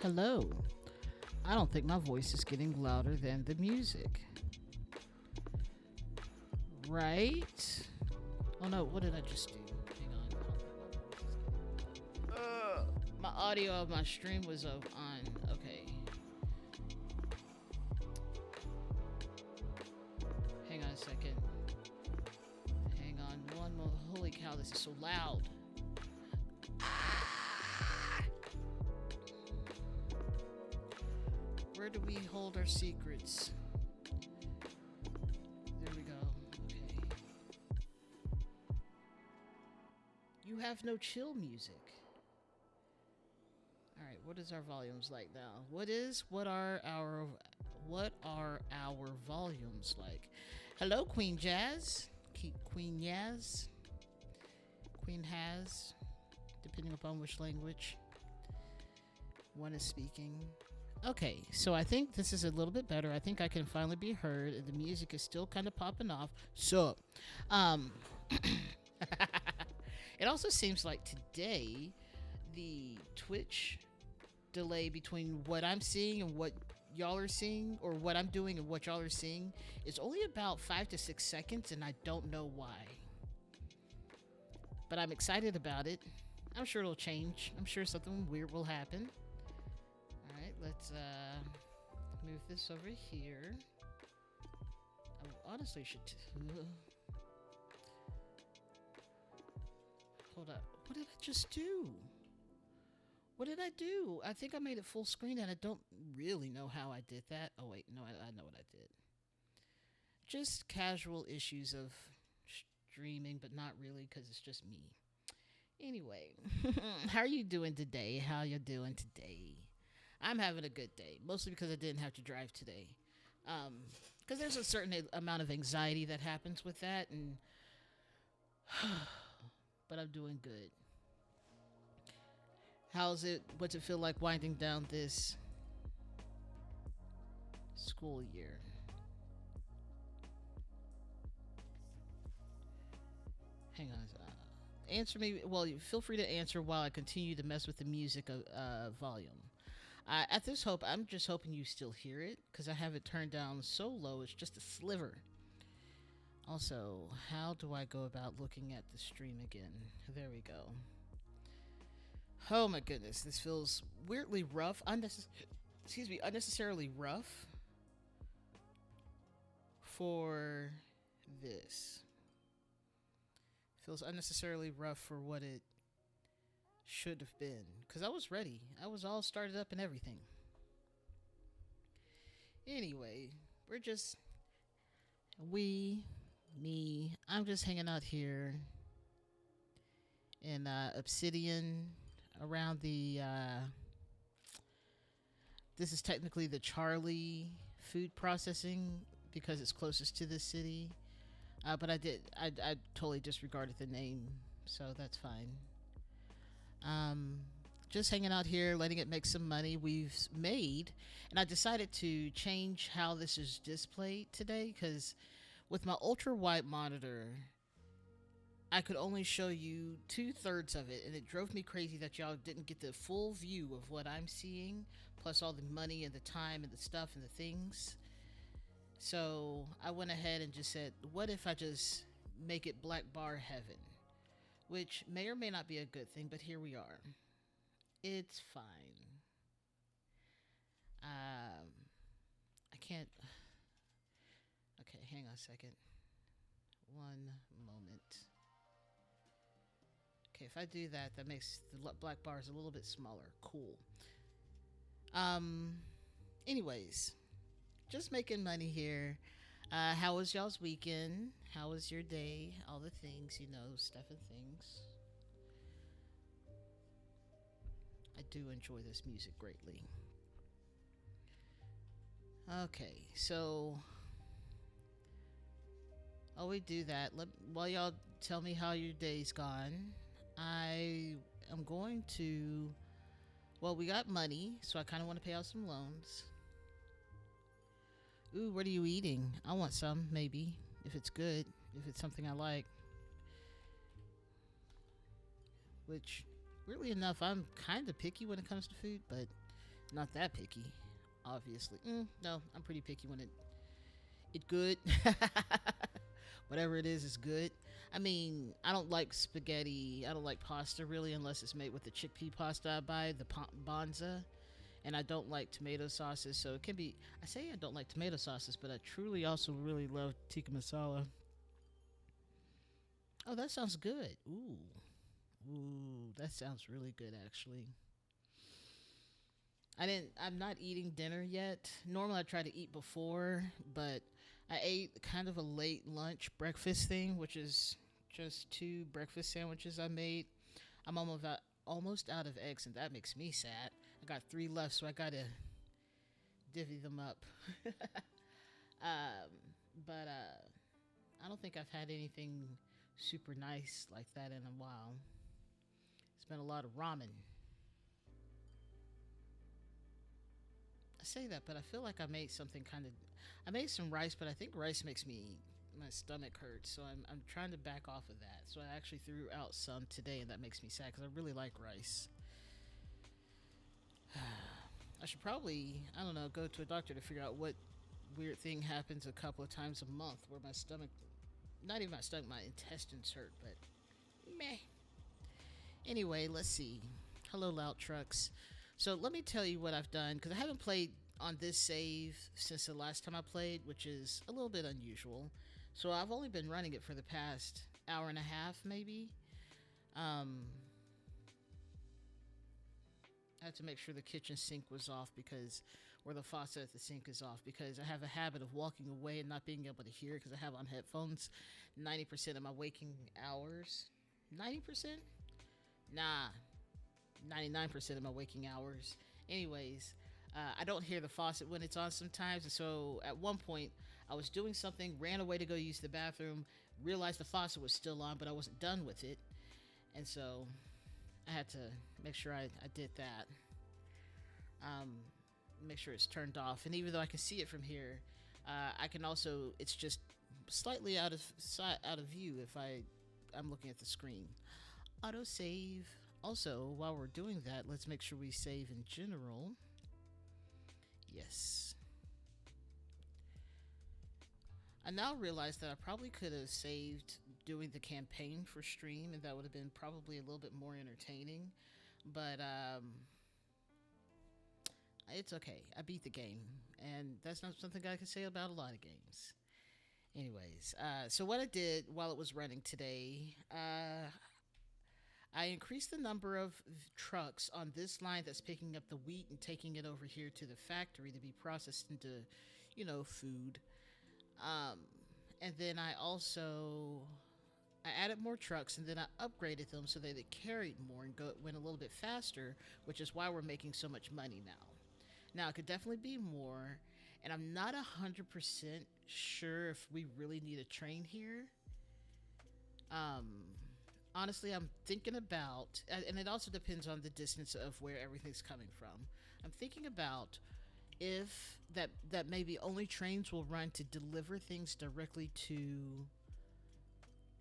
Hello. I don't think my voice is getting louder than the music. Right? Oh no, what did I just do? Hang on. My audio of my stream was on. Okay. Hang on a second. Hang on. One more. Holy cow, this is so loud. Where do we hold our secrets? There we go. Okay. You have no chill music. All right, what is our volumes like now? What are our volumes like? Hello, Queen Jazz. Queen Yaz. Queen Has, depending upon which language one is speaking. Okay, so I think this is a little bit better. I think I can finally be heard, and the music is still kind of popping off. So, it also seems like today the Twitch delay between what I'm seeing and what y'all are seeing, or what I'm doing and what y'all are seeing, is only about 5 to 6 seconds, and I don't know why. But I'm excited about it. I'm sure it'll change. I'm sure something weird will happen. Alright, let's move this over here. I honestly should... Hold up. What did I just do? What did I do? I think I made it full screen and I don't really know how I did that. Oh wait, no, I know what I did. Just casual issues of streaming, but not really, because it's just me. Anyway, how are you doing today? How you doing today? I'm having a good day, mostly because I didn't have to drive today. Because there's a certain amount of anxiety that happens with that, and but I'm doing good. What's it feel like winding down this school year? Hang on. Answer me. Well, feel free to answer while I continue to mess with the music volume. At this hope, I'm just hoping you still hear it, because I have it turned down so low it's just a sliver. Also, how do I go about looking at the stream again? There we go. Oh my goodness, this feels weirdly rough. Unnecessarily rough for this. Feels unnecessarily rough for what it should have been. Because I was ready. I was all started up and everything. Anyway, I'm just hanging out here in Obsidian around the, this is technically the Charlie food processing because it's closest to the city. But I totally disregarded the name, so that's fine. Just hanging out here, letting it make some money. We've made, and I decided to change how this is displayed today, because with my ultra wide monitor, I could only show you 2/3 of it, and it drove me crazy that y'all didn't get the full view of what I'm seeing, plus all the money and the time and the stuff and the things. So I went ahead and just said, what if I just make it black bar heaven? Which may or may not be a good thing, but here we are. It's fine. I can't... Okay, hang on a second. One moment. Okay, if I do that, that makes the black bars a little bit smaller. Cool. Anyways, just making money here. How was y'all's weekend? How was your day? All the things, stuff and things. I do enjoy this music greatly. Okay, so while we do that, while y'all tell me how your day's gone, I am going to... Well, we got money, so I kind of want to pay out some loans. Ooh, what are you eating? I want some, maybe, if it's good, if it's something I like. Which, weirdly enough, I'm kind of picky when it comes to food, but Not that picky, obviously. No, I'm pretty picky when it good. Whatever it is good. I mean, I don't like spaghetti. I don't like pasta really unless it's made with the chickpea pasta I buy, the bonza. And I don't like tomato sauces, so it can be. I say I don't like tomato sauces, but I truly also really love tikka masala. Oh, that sounds good. Ooh, that sounds really good actually. I'm not eating dinner yet. Normally I try to eat before, but I ate kind of a late lunch breakfast thing, which is just two breakfast sandwiches I made. I'm almost out of eggs, and that makes me sad. I got three left, so I gotta divvy them up. um, but I don't think I've had anything super nice like that in a while. It's been a lot of ramen. I say that, but I feel like I made something kind of. I made some rice, but I think rice makes my stomach hurt, so I'm trying to back off of that. So I actually threw out some today, and that makes me sad because I really like rice. I should probably, I don't know, go to a doctor to figure out what weird thing happens a couple of times a month where my stomach, not even my stomach, my intestines hurt, but meh. Anyway, let's see. Hello, Loud Trucks. So let me tell you what I've done because I haven't played on this save since the last time I played, which is a little bit unusual. So I've only been running it for the past hour and a half, maybe. Um, I had to make sure the kitchen sink was off because, or the faucet at the sink is off because I have a habit of walking away and not being able to hear because I have on headphones 90% of my waking hours. 90%? Nah, 99% of my waking hours. Anyways, I don't hear the faucet when it's on sometimes. And so at one point, I was doing something, ran away to go use the bathroom, realized the faucet was still on, but I wasn't done with it. And so I had to make sure I did that. Um, Make sure it's turned off. And even though I can see it from here, I can also, it's just slightly out of view if I'm looking at the screen. Auto save. Also, while we're doing that, let's make sure we save in general. Yes. I now realize that I probably could have saved doing the campaign for stream, and that would have been probably a little bit more entertaining. But it's okay. I beat the game, and that's not something I can say about a lot of games. Anyways, so what I did while it was running today, I increased the number of trucks on this line that's picking up the wheat and taking it over here to the factory to be processed into, food. Um, and then I added more trucks and then I upgraded them so that they carried more and went a little bit faster, which is why we're making so much money now. Now it could definitely be more, and I'm not 100% sure if we really need a train here. Um, Honestly, I'm thinking about, and it also depends on the distance of where everything's coming from. I'm thinking about if that maybe only trains will run to deliver things directly to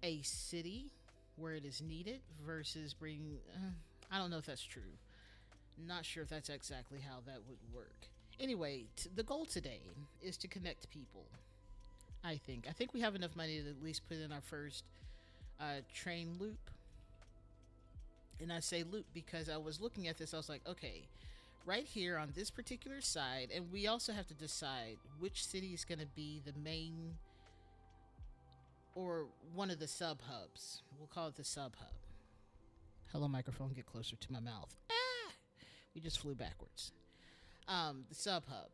a city where it is needed versus bringing. I don't know if that's true. Not sure if that's exactly how that would work. Anyway, the goal today is to connect people. I think we have enough money to at least put in our first train loop. And I say loop because I was looking at this. I was like, okay, right here on this particular side, and we also have to decide which city is going to be the main or one of the sub hubs. We'll call it the sub hub. Hello, microphone, get closer to my mouth. Ah! We just flew backwards. The sub hub.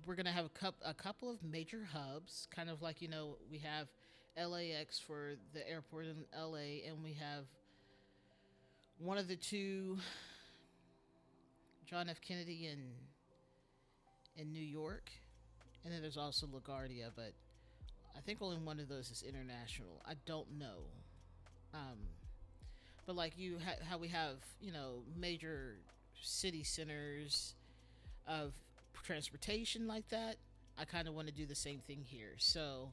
We're going to have a couple of major hubs, kind of like, we have LAX for the airport in LA, and we have one of the two, John F. Kennedy in New York, and then there's also LaGuardia, but I think only one of those is international. I don't know. But like how we have, major city centers of transportation like that, I kind of want to do the same thing here. So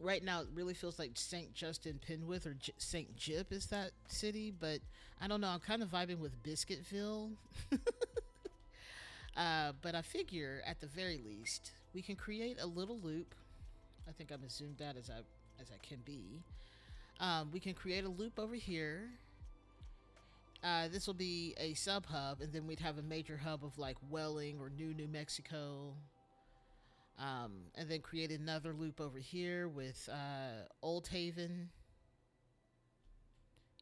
Right now, it really feels like St. Justin Penwith or St. Jip is that city, but I don't know. I'm kind of vibing with Biscuitville. But I figure at the very least, we can create a little loop. I think I'm as zoomed out as I can be. We can create a loop over here. This will be a sub hub, and then we'd have a major hub of like Welling or New Mexico. And then create another loop over here with Old Haven.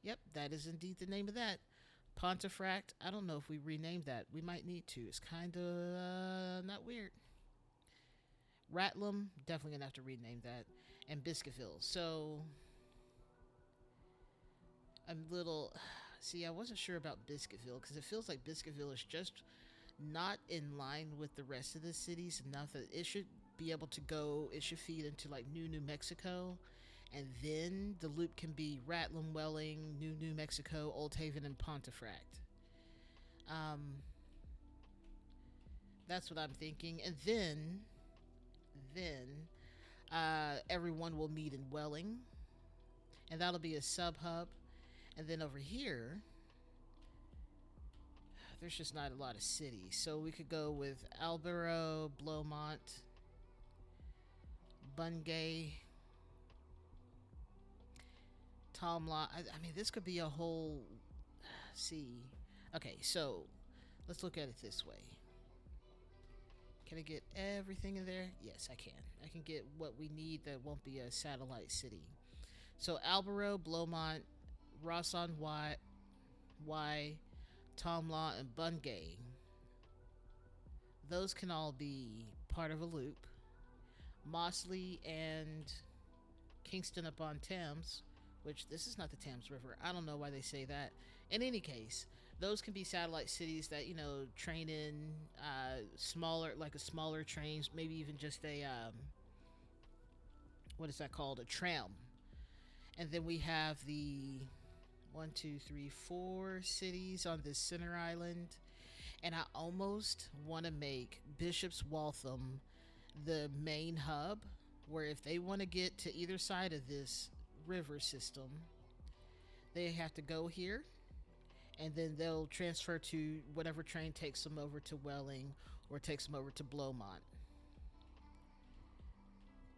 Yep, that is indeed the name of that. Pontefract. I don't know if we renamed that. We might need to. It's kind of not weird. Ratlum, definitely gonna have to rename that. And Biscuitville. So I'm little. See, I wasn't sure about Biscuitville because it feels like Biscuitville is just not in line with the rest of the cities enough that it should be able to go. It should feed into like New Mexico, and then the loop can be Ratlin, Welling, New Mexico, Old Haven, and Pontefract. Um, that's what I'm thinking, and then everyone will meet in Welling, and that'll be a sub hub, and then over here there's just not a lot of cities. So we could go with Albero, Blomont, Bungay, Tomla. I mean, this could be a whole. See. Okay, so let's look at it this way. Can I get everything in there? Yes, I can. I can get what we need that won't be a satellite city. So Albero, Blomont, Rosson Y, Tomlaw, and Bungay. Those can all be part of a loop. Mossley and Kingston upon Thames, which this is not the Thames River. I don't know why they say that. In any case, those can be satellite cities that train in smaller, like a smaller trains, maybe even just a what is that called? A tram. And then we have the 4 cities on this center island, and I almost want to make Bishop's Waltham the main hub, where if they want to get to either side of this river system, they have to go here, and then they'll transfer to whatever train takes them over to Welling or takes them over to Blomont.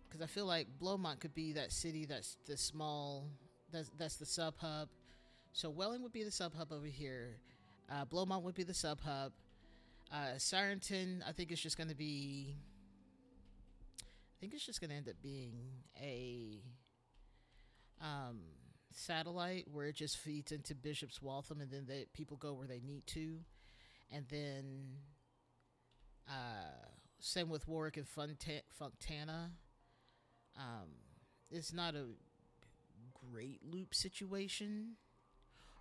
Because I feel like Blomont could be that city that's the small, that's the sub hub. So Welling would be the sub hub over here. Blomont would be the sub hub. Sirenton, I think it's just going to be. I think it's just going to end up being a satellite where it just feeds into Bishop's Waltham, and then people go where they need to, and then same with Warwick and Fontana. It's not a great loop situation.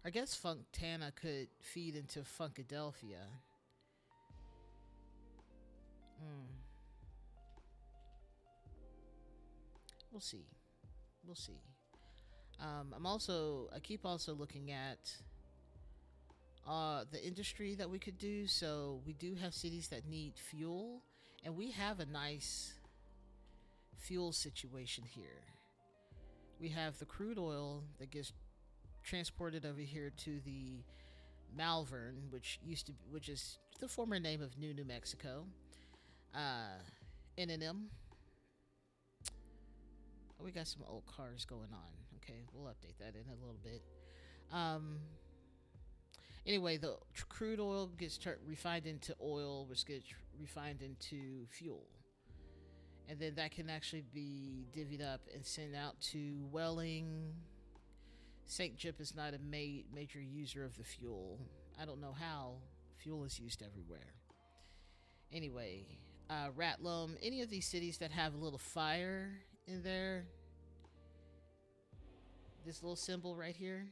I guess Fontana could feed into Funkadelphia. We'll see. We'll see. I keep also looking at the industry that we could do. So we do have cities that need fuel, and we have a nice fuel situation here. We have the crude oil that gets transported over here to the Malvern, which is the former name of New Mexico. N&M. Oh, we got some old cars going on. Okay, we'll update that in a little bit. Anyway, the crude oil gets refined into oil, which gets refined into fuel. And then that can actually be divvied up and sent out to Welling. St. Jip is not a major user of the fuel. I don't know how. Fuel is used everywhere. Anyway, Ratlum, any of these cities that have a little fire in there. This little symbol right here.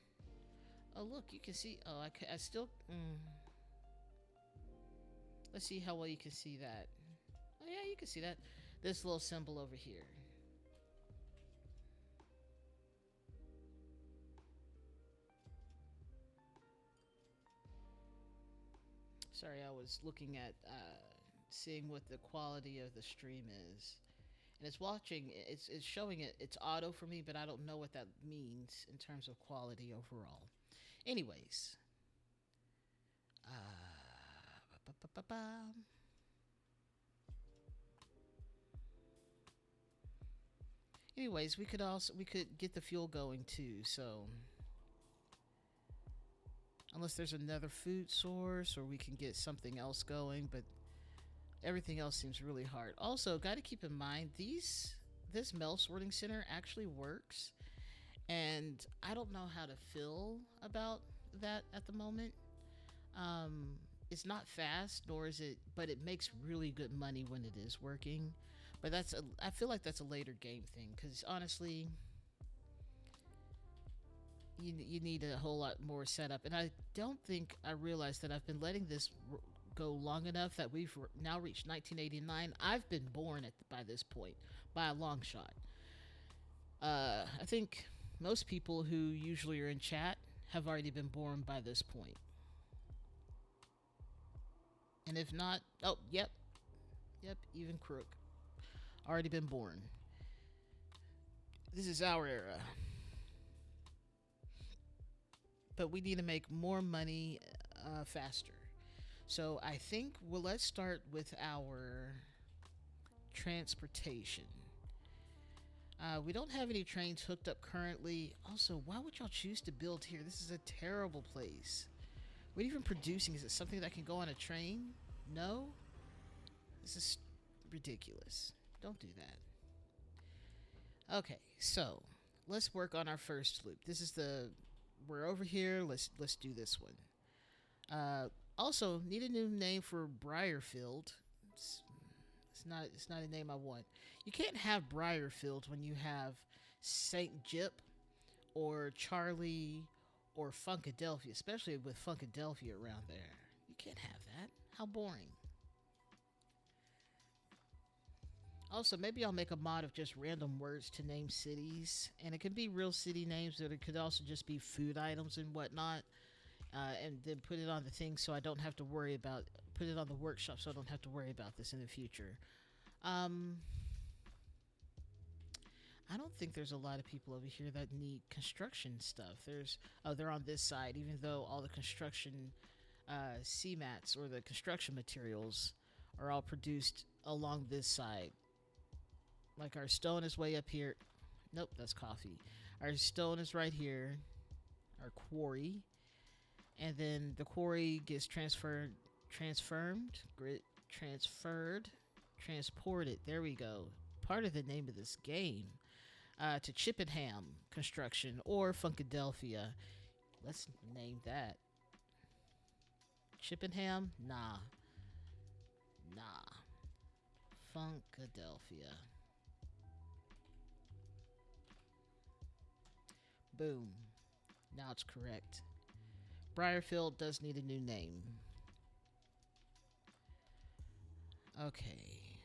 Oh, look, you can see. Oh, I still. Let's see how well you can see that. Oh, yeah, you can see that. This little symbol over here. Sorry, I was looking at seeing what the quality of the stream is. and it's watching. It's showing it. It's auto for me, but I don't know what that means in terms of quality overall. Anyways, ba-ba-ba-ba. Anyways, we could get the fuel going too. So unless there's another food source or we can get something else going, but everything else seems really hard. Also, got to keep in mind this mail sorting center actually works, and I don't know how to feel about that at the moment. Um, it's not fast, nor is it, but it makes really good money when it is working. But I feel like that's a later game thing because honestly, you need a whole lot more setup. And I don't think I realized that I've been letting this go long enough that we've now reached 1989. I've been born by this point by a long shot. I think most people who usually are in chat have already been born by this point. And if not, oh, yep, even Crook already been born. This is our era. But we need to make more money faster. So I think, well, let's start with our transportation. We don't have any trains hooked up currently. Also, why would y'all choose to build here? This is a terrible place. What even producing? Is it something that can go on a train? No? This is ridiculous. Don't do that. Okay, so let's work on our first loop. This is the we're over here. Let's do this one. Also, need a new name for Briarfield. It's not a name I want. You can't have Briarfield when you have Saint Jip or Charlie or Funkadelphia, especially with Funkadelphia around there. You can't have that. How boring. Also, maybe I'll make a mod of just random words to name cities, and it can be real city names, but it could also just be food items and whatnot, and then put it on the thing so I don't have to worry about put it on the workshop so I don't have to worry about this in the future. Um, I don't think there's a lot of people over here that need construction stuff. They're on this side, even though all the construction CMATs or the construction materials are all produced along this side. Like our stone is way up here. Nope, that's coffee. Our stone is right here, our quarry, and then the quarry gets transferred, transported. There we go. Part of the name of this game to Chippenham Construction or Funkadelphia. Let's name that. Chippenham? Nah. Funkadelphia. Boom. Now it's correct. Briarfield does need a new name. Okay.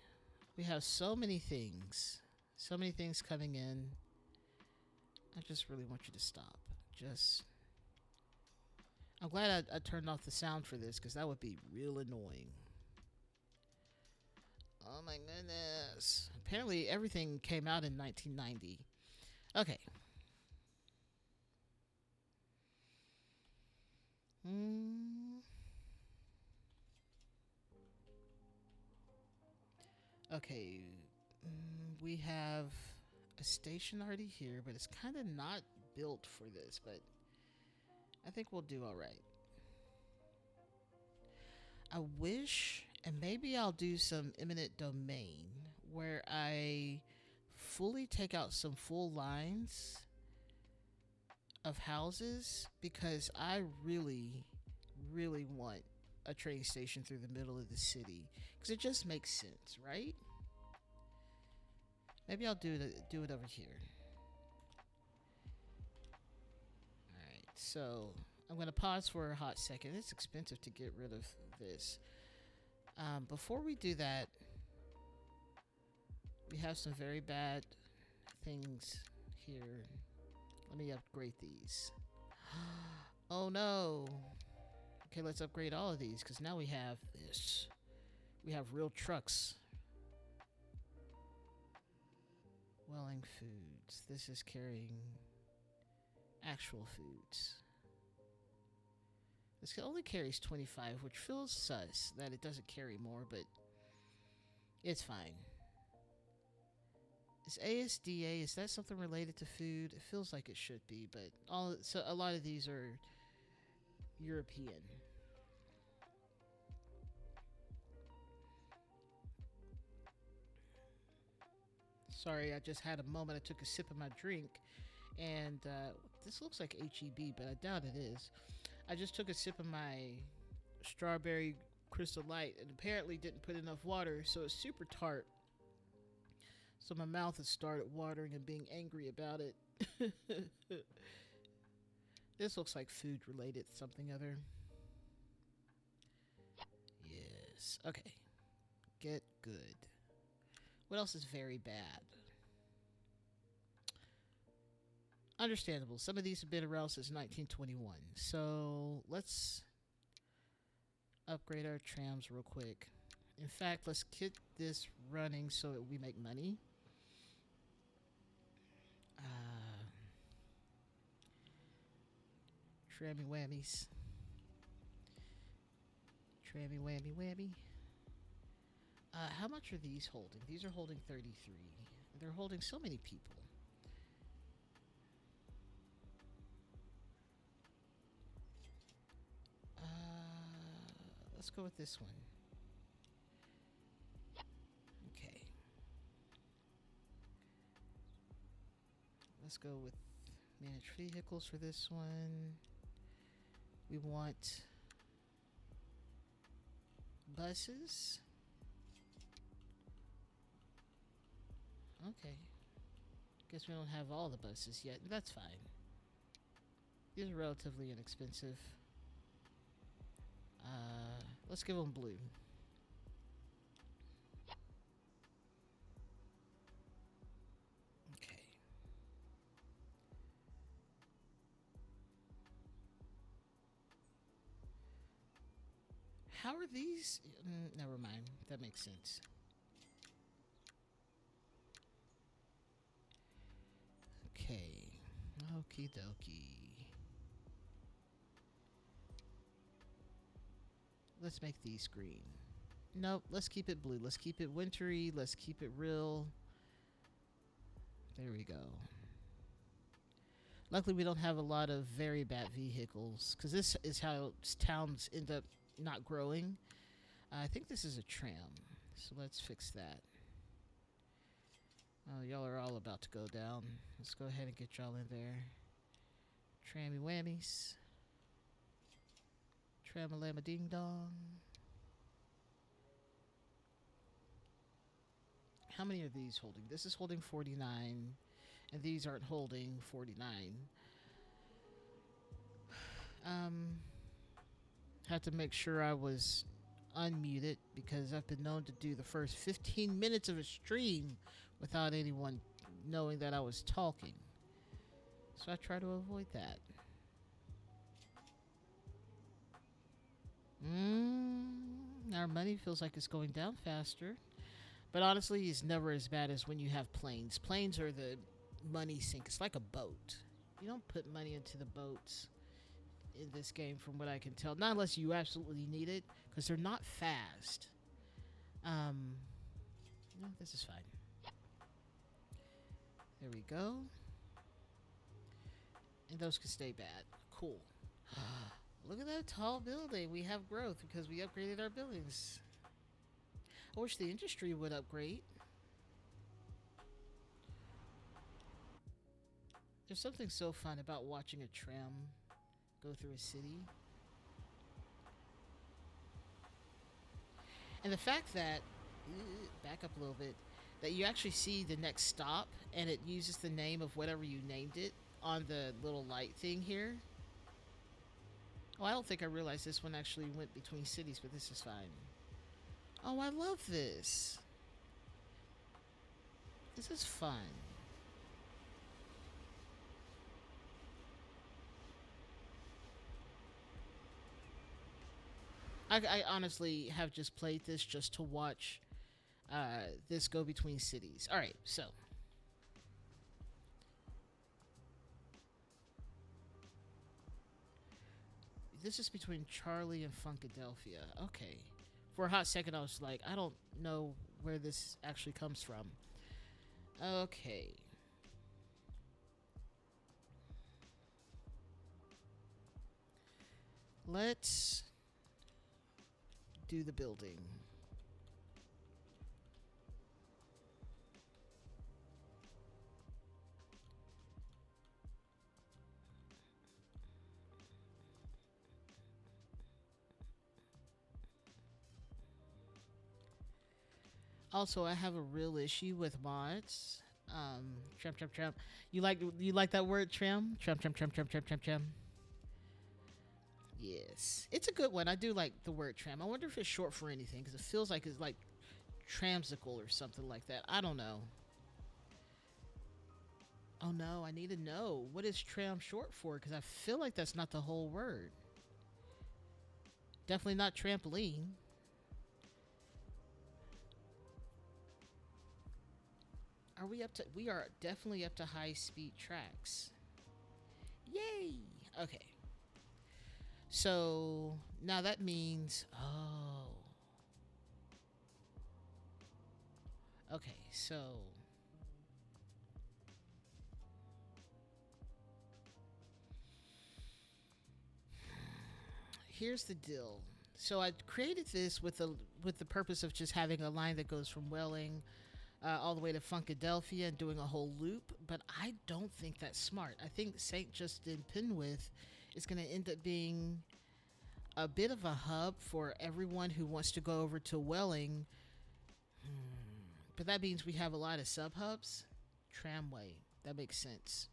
We have so many things. So many things coming in. I just really want you to stop. I'm glad I turned off the sound for this because that would be real annoying. Oh my goodness. Apparently everything came out in 1990. Okay. Okay. We have a station already here, but it's kind of not built for this, but I think we'll do all right. I wish, and maybe I'll do some eminent domain where I fully take out some full lines of houses because I really, really want a train station through the middle of the city because it just makes sense, right? Maybe I'll do it over here. All right, so I'm gonna pause for a hot second. It's expensive to get rid of this. Before we do that, we have some very bad things here. Let me upgrade these. Oh no. Okay, let's upgrade all of these because now we have this. We have real trucks. Welling Foods. This is carrying actual foods. This only carries 25, which feels sus that it doesn't carry more, but it's fine. Is ASDA, is that something related to food? It feels like it should be, but a lot of these are European. Sorry, I just had a moment. I took a sip of my drink, and this looks like HEB, but I doubt it is. I just took a sip of my strawberry crystal light and apparently didn't put enough water, so it's super tart. So my mouth has started watering and being angry about it. This looks like food related, something other. Yes. Okay. Get good. What else is very bad? Understandable. Some of these have been around since 1921. So let's upgrade our trams real quick. In fact, let's get this running so that we make money. Trammy whammies. Trammy whammy whammy. How much are these holding? These are holding 33. They're holding so many people. Let's go with this one. Okay. Let's go with manage vehicles for this one. We want buses. Okay. Guess we don't have all the buses yet. That's fine. These are relatively inexpensive. Let's give them blue. Okay. How are these? Never mind. That makes sense. Okay. Okie dokie. Let's make these green. Nope, let's keep it blue. Let's keep it wintry. Let's keep it real. There we go. Luckily, we don't have a lot of very bad vehicles, because this is how towns end up not growing. I think this is a tram, so let's fix that. Oh, y'all are all about to go down. Let's go ahead and get y'all in there. Trammy whammies. Tramalama ding dong. How many are these holding? This is holding 49, and these aren't holding 49. Had to make sure I was unmuted because I've been known to do the first 15 minutes of a stream without anyone knowing that I was talking. So I try to avoid that. Our money feels like it's going down faster. But honestly, it's never as bad as when you have planes. Planes are the money sink. It's like a boat. You don't put money into the boats in this game, from what I can tell. Not unless you absolutely need it, because they're not fast. No, this is fine. There we go. And those can stay bad. Cool. Look at that tall building. We have growth because we upgraded our buildings. I wish the industry would upgrade. There's something so fun about watching a tram go through a city. And the fact that, back up a little bit, that you actually see the next stop and it uses the name of whatever you named it on the little light thing here. Oh, I don't think I realized this one actually went between cities, but this is fine. Oh, I love this. This is fun. I honestly have just played this just to watch this go between cities. Alright, so This is between Charlie and Funkadelphia. Okay. For a hot second, I was like, I don't know where this actually comes from. Okay. Let's do the building. Also, I have a real issue with mods. Trim, trim, trim. You like that word, trim? Trim, trim, trim, trim, trim, trim, trim. Yes, it's a good one. I do like the word trim. I wonder if it's short for anything because it feels like it's like tramsicle or something like that. I don't know. Oh no, I need to know what is tram short for because I feel like that's not the whole word. Definitely not trampoline. Are we up to? We are definitely up to high speed tracks. Yay! Okay. So now that means. Oh. Okay, so. Here's the deal. So I created this with the purpose of just having a line that goes from Welling all the way to Funkadelphia and doing a whole loop. But I don't think that's smart. I think St. Justin Penwith is going to end up being a bit of a hub for everyone who wants to go over to Welling. But that means we have a lot of sub hubs. Tramway. That makes sense.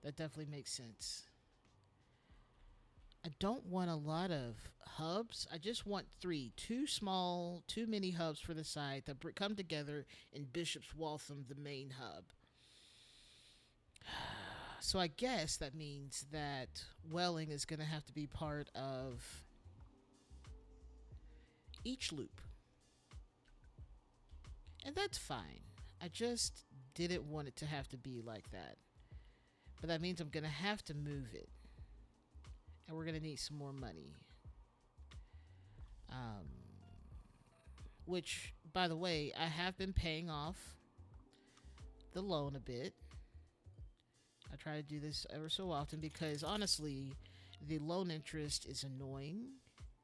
That definitely makes sense. I don't want a lot of hubs. I just want three, two small, two mini hubs for the side that come together in Bishop's Waltham, the main hub. So I guess that means that Welling is going to have to be part of each loop. And that's fine. I just didn't want it to have to be like that. But that means I'm going to have to move it. And we're going to need some more money. Um, which, by the way, I have been paying off the loan a bit. I try to do this ever so often because honestly, the loan interest is annoying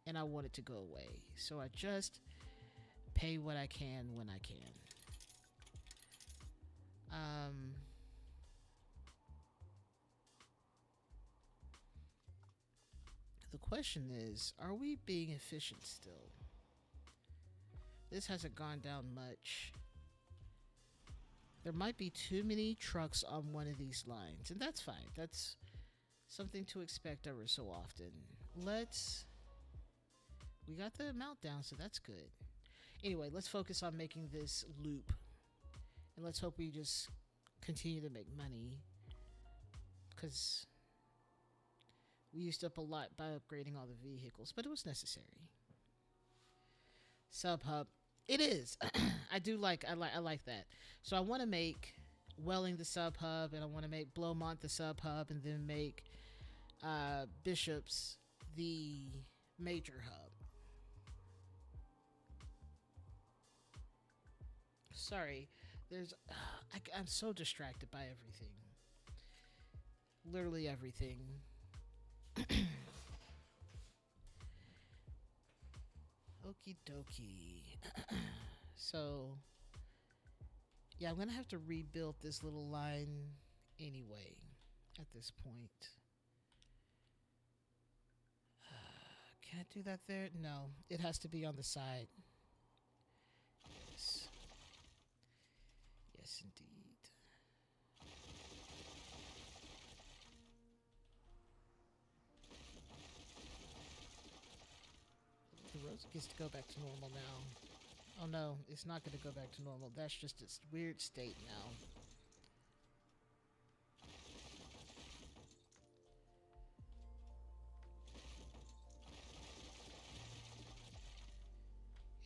and I want it to go away. So I just pay what I can when I can. The question is, are we being efficient still? This hasn't gone down much. There might be too many trucks on one of these lines, and that's fine. That's something to expect ever so often. We got the amount down, so that's good. Anyway, let's focus on making this loop. And let's hope we just continue to make money. Because we used up a lot by upgrading all the vehicles, but it was necessary. Sub hub. It is. I like that. So I want to make Welling the sub hub, and I want to make Blomont the sub hub, and then make Bishops the major hub. Sorry, I'm so distracted by everything. Literally everything. Okie dokie. So, yeah, I'm gonna have to rebuild this little line anyway at this point. Can I do that there? No, it has to be on the side. Yes. Yes, indeed. The road gets to go back to normal now. Oh no, it's not going to go back to normal. That's just its weird state now.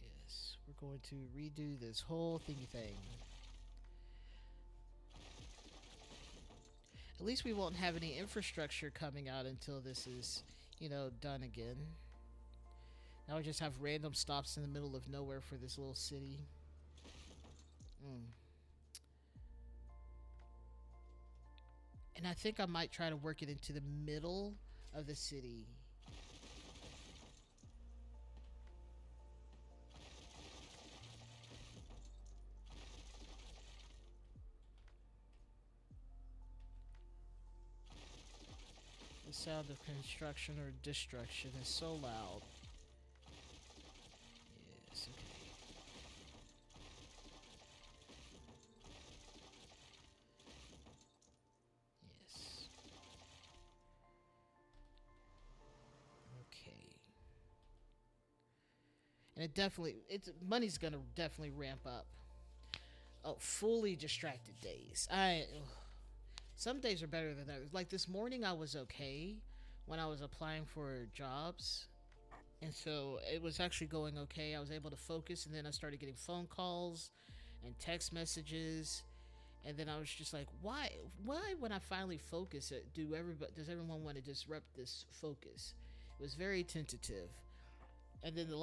Yes, we're going to redo this whole thingy thing. At least we won't have any infrastructure coming out until this is done again. Now we just have random stops in the middle of nowhere for this little city. Mm. And I think I might try to work it into the middle of the city. The sound of construction or destruction is so loud. Yes, okay. Yes. Okay. And it's money's gonna definitely ramp up. Oh, fully distracted days. Some days are better than others. Like this morning, I was okay when I was applying for jobs, and so it was actually going okay. I was able to focus, and then I started getting phone calls and text messages, and then I was just like, why when I finally focus, does everyone want to disrupt this focus? It was very tentative, and then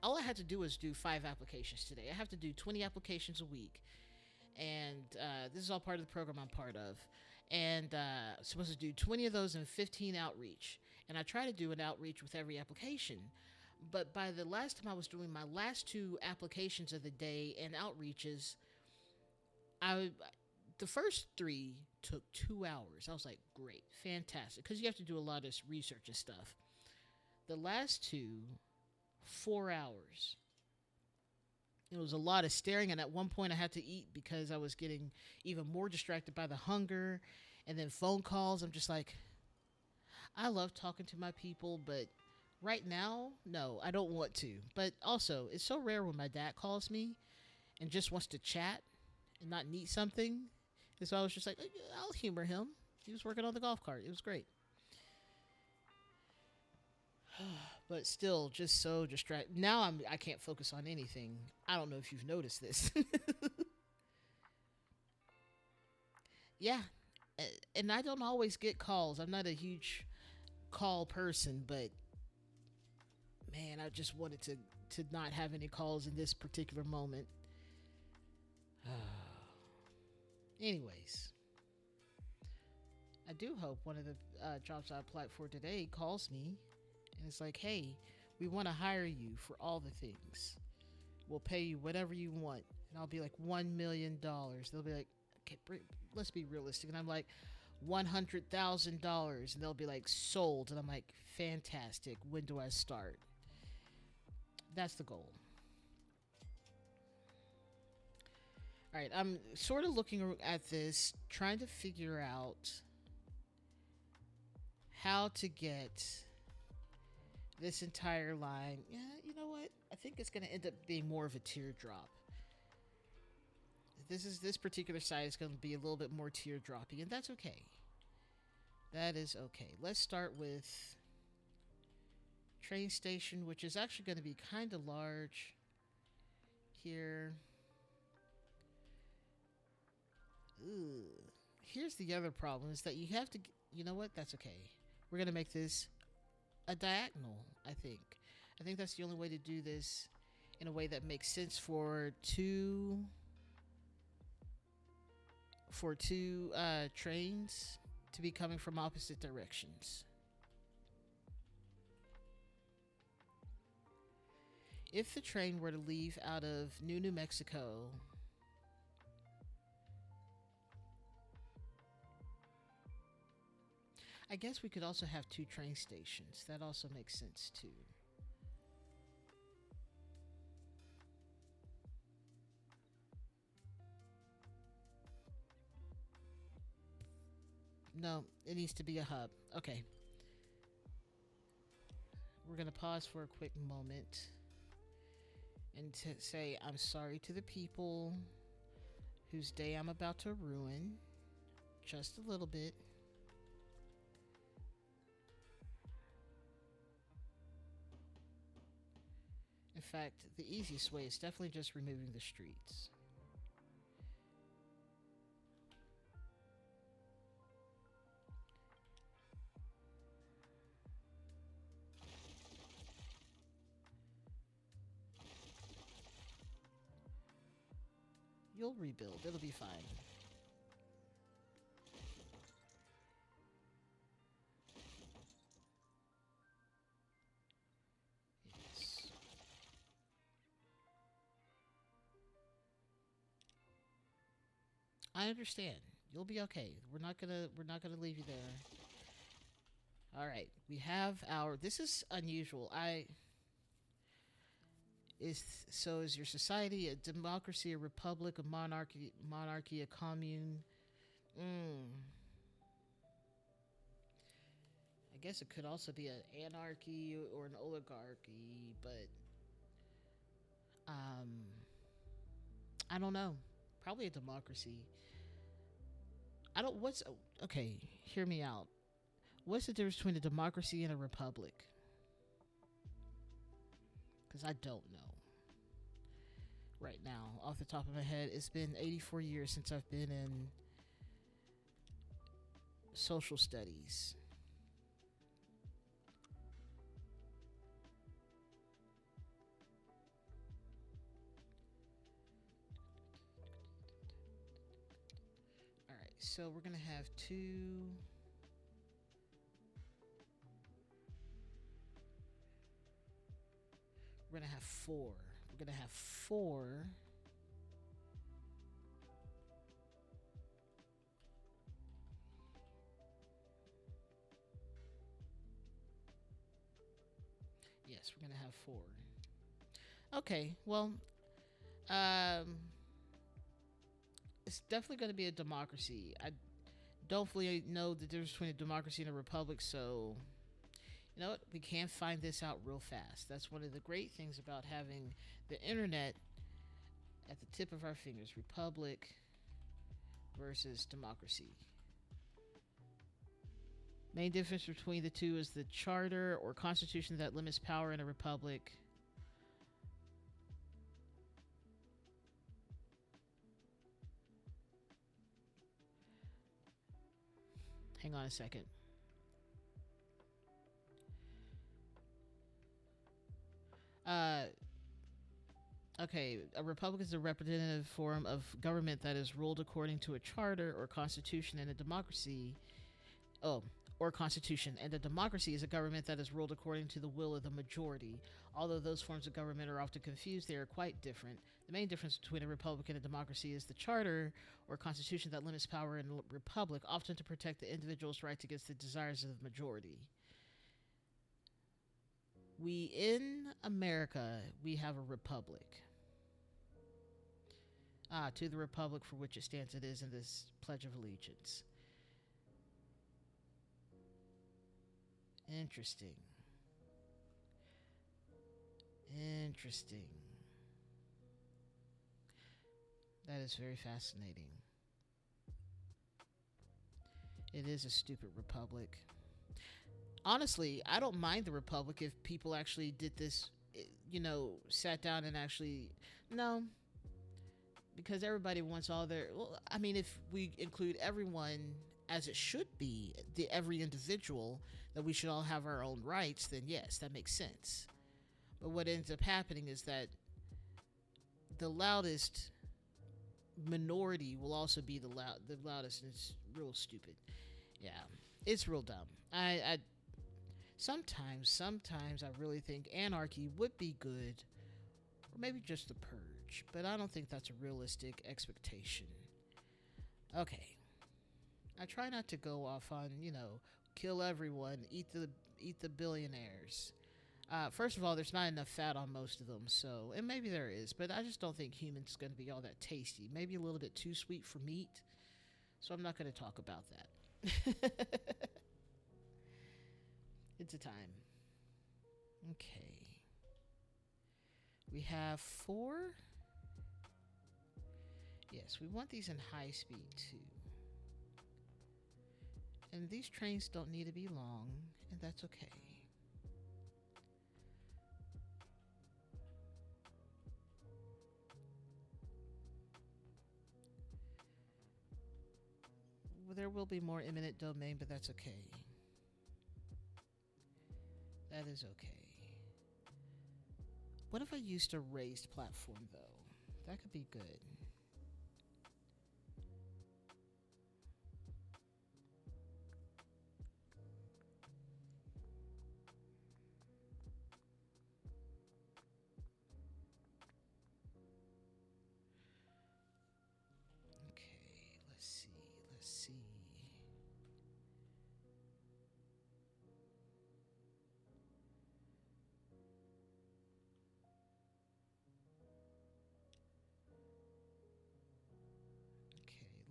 all I had to do was do 5 applications today. I have to do 20 applications a week, and this is all part of the program I'm part of. And I'm supposed to do 20 of those and 15 outreach. And I try to do an outreach with every application. But by the last time I was doing my last 2 applications of the day and outreaches, I the first 3 took 2 hours. I was like, great, fantastic, because you have to do a lot of research and stuff. The last 2, 4 hours. It was a lot of staring, and at one point I had to eat because I was getting even more distracted by the hunger and then phone calls. I'm just like, I love talking to my people, but right now, no, I don't want to. But also, it's so rare when my dad calls me and just wants to chat and not need something. And so I was just like, I'll humor him. He was working on the golf cart. It was great. But still, just so distracted. Now I can't focus on anything. I don't know if you've noticed this. Yeah, and I don't always get calls. I'm not a huge call person, but man, I just wanted to not have any calls in this particular moment. Anyways, I do hope one of the jobs I applied for today calls me and it's like, hey, we want to hire you for all the things. We'll pay you whatever you want. And I'll be like, $1 million. They'll be like, okay, let's be realistic. And I'm like, $100,000. And they'll be like, sold. And I'm like, fantastic. When do I start? That's the goal. All right, I'm sort of looking at this, trying to figure out how to get this entire line. Yeah, you know what? I think it's going to end up being more of a teardrop. This particular side is going to be a little bit more teardroppy, and that's okay. That is okay. Let's start with train station, which is actually going to be kind of large here. Ooh. Here's the other problem is that you have to, you know what? That's okay. We're going to make this a diagonal, I think. I think that's the only way to do this in a way that makes sense for two trains to be coming from opposite directions. If the train were to leave out of New Mexico, I guess we could also have 2 train stations. That also makes sense too. No, it needs to be a hub. Okay. We're going to pause for a quick moment and to say I'm sorry to the people whose day I'm about to ruin just a little bit. In fact, the easiest way is definitely just removing the streets. You'll rebuild. It'll be fine. Yes. I understand. You'll be okay. We're not gonna leave you there. All right. We have our. This is unusual. I is so is your society a democracy, a republic, a monarchy, a commune? Mm. I guess it could also be an anarchy or an oligarchy, but um, I don't know. Probably a democracy. I don't. What's okay? Hear me out. What's the difference between a democracy and a republic? Because I don't know right now off the top of my head. It's been 84 years since I've been in social studies. All right, so we're gonna have two. We're gonna have four. We're gonna have four. Yes, we're gonna have four. Okay, well, um, it's definitely gonna be a democracy. I don't fully know the difference between a democracy and a republic, so you know what? We can find this out real fast. That's one of the great things about having the internet at the tip of our fingers. Republic versus democracy. Main difference between the two is the charter or constitution that limits power in a republic. Hang on a second. Uh, okay, a republic is a representative form of government that is ruled according to a charter or constitution, and a democracy oh, or constitution, and a democracy is a government that is ruled according to the will of the majority. Although those forms of government are often confused, they are quite different. The main difference between a republic and a democracy is the charter or constitution that limits power in a republic, often to protect the individual's rights against the desires of the majority. We in America, we have a republic. Ah, to the republic for which it stands, it is in this Pledge of Allegiance. Interesting. Interesting. That is very fascinating. It is a stupid republic. Honestly, I don't mind the republic if people actually did this, sat down and actually. No, because everybody wants all their. Well, I mean, if we include everyone as it should be, every individual, that we should all have our own rights, then yes, that makes sense. But what ends up happening is that the loudest minority will also be the loudest, and it's real stupid. Yeah, it's real dumb. I sometimes I really think anarchy would be good, or maybe just the purge, but I don't think that's a realistic expectation. Okay, I try not to go off on kill everyone, eat the billionaires. First of all, there's not enough fat on most of them, so and maybe there is, but I just don't think humans going to be all that tasty. Maybe a little bit too sweet for meat, so I'm not going to talk about that. It's a time. Okay, we have four. Yes, we want these in high speed too. And these trains don't need to be long, and that's okay. Well, there will be more eminent domain, but that's okay. That is okay. What if I used a raised platform, though? That could be good.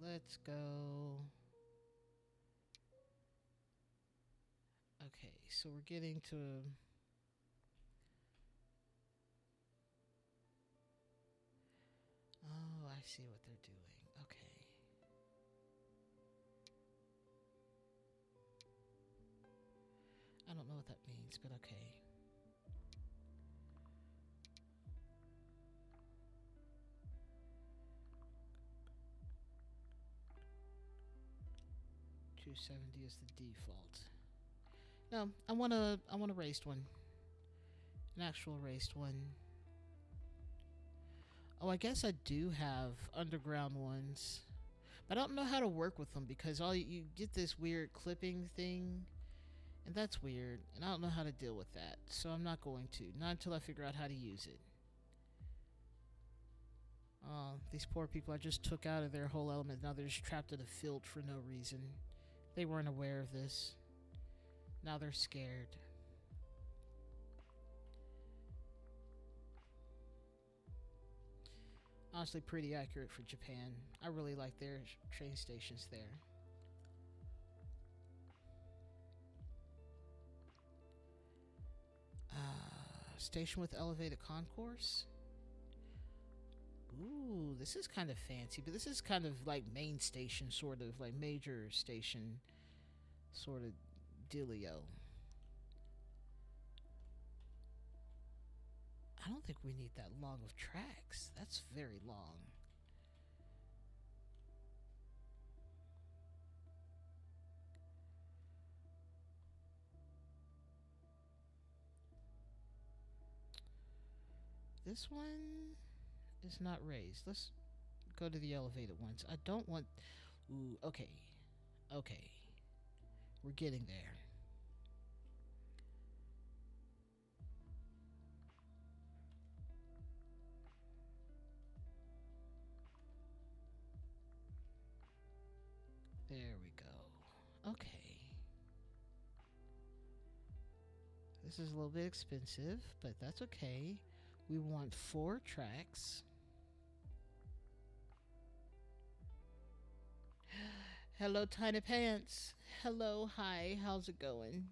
let's go. Okay, so we're getting to. Oh, I see what they're doing. Okay. I don't know what that means, but okay. 270 is the default. No, I want a raised one. An actual raised one. Oh, I guess I do have underground ones. But I don't know how to work with them because you get this weird clipping thing, and that's weird, and I don't know how to deal with that. So I'm not going to. Not until I figure out how to use it. Oh, these poor people I just took out of their whole element. Now they're just trapped in a field for no reason. They weren't aware of this. Now they're scared. Honestly, pretty accurate for Japan. I really like their train stations there. Station with elevated concourse. Ooh, this is kind of fancy, but this is kind of like main station, sort of like major station, sort of dealio. I don't think we need that long of tracks. That's very long. This one is not raised. Let's go to the elevated ones. I don't want. Ooh, okay. Okay. We're getting there. There we go. Okay. This is a little bit expensive, but that's okay. We want 4 tracks. Hello, Tiny Pants. Hello, hi. How's it going?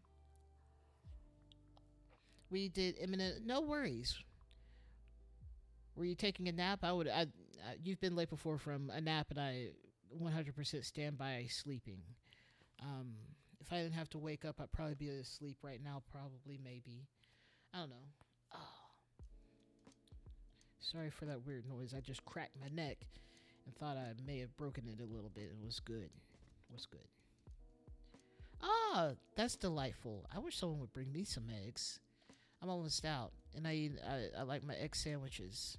We did imminent. No worries. Were you taking a nap? You've been late before from a nap, and I 100% stand by sleeping. Um, if I didn't have to wake up, I'd probably be asleep right now. Probably, maybe. I don't know. Oh, sorry for that weird noise. I just cracked my neck and thought I may have broken it a little bit. It was good. It was good. Ah, that's delightful. I wish someone would bring me some eggs. I'm almost out, and I like my egg sandwiches.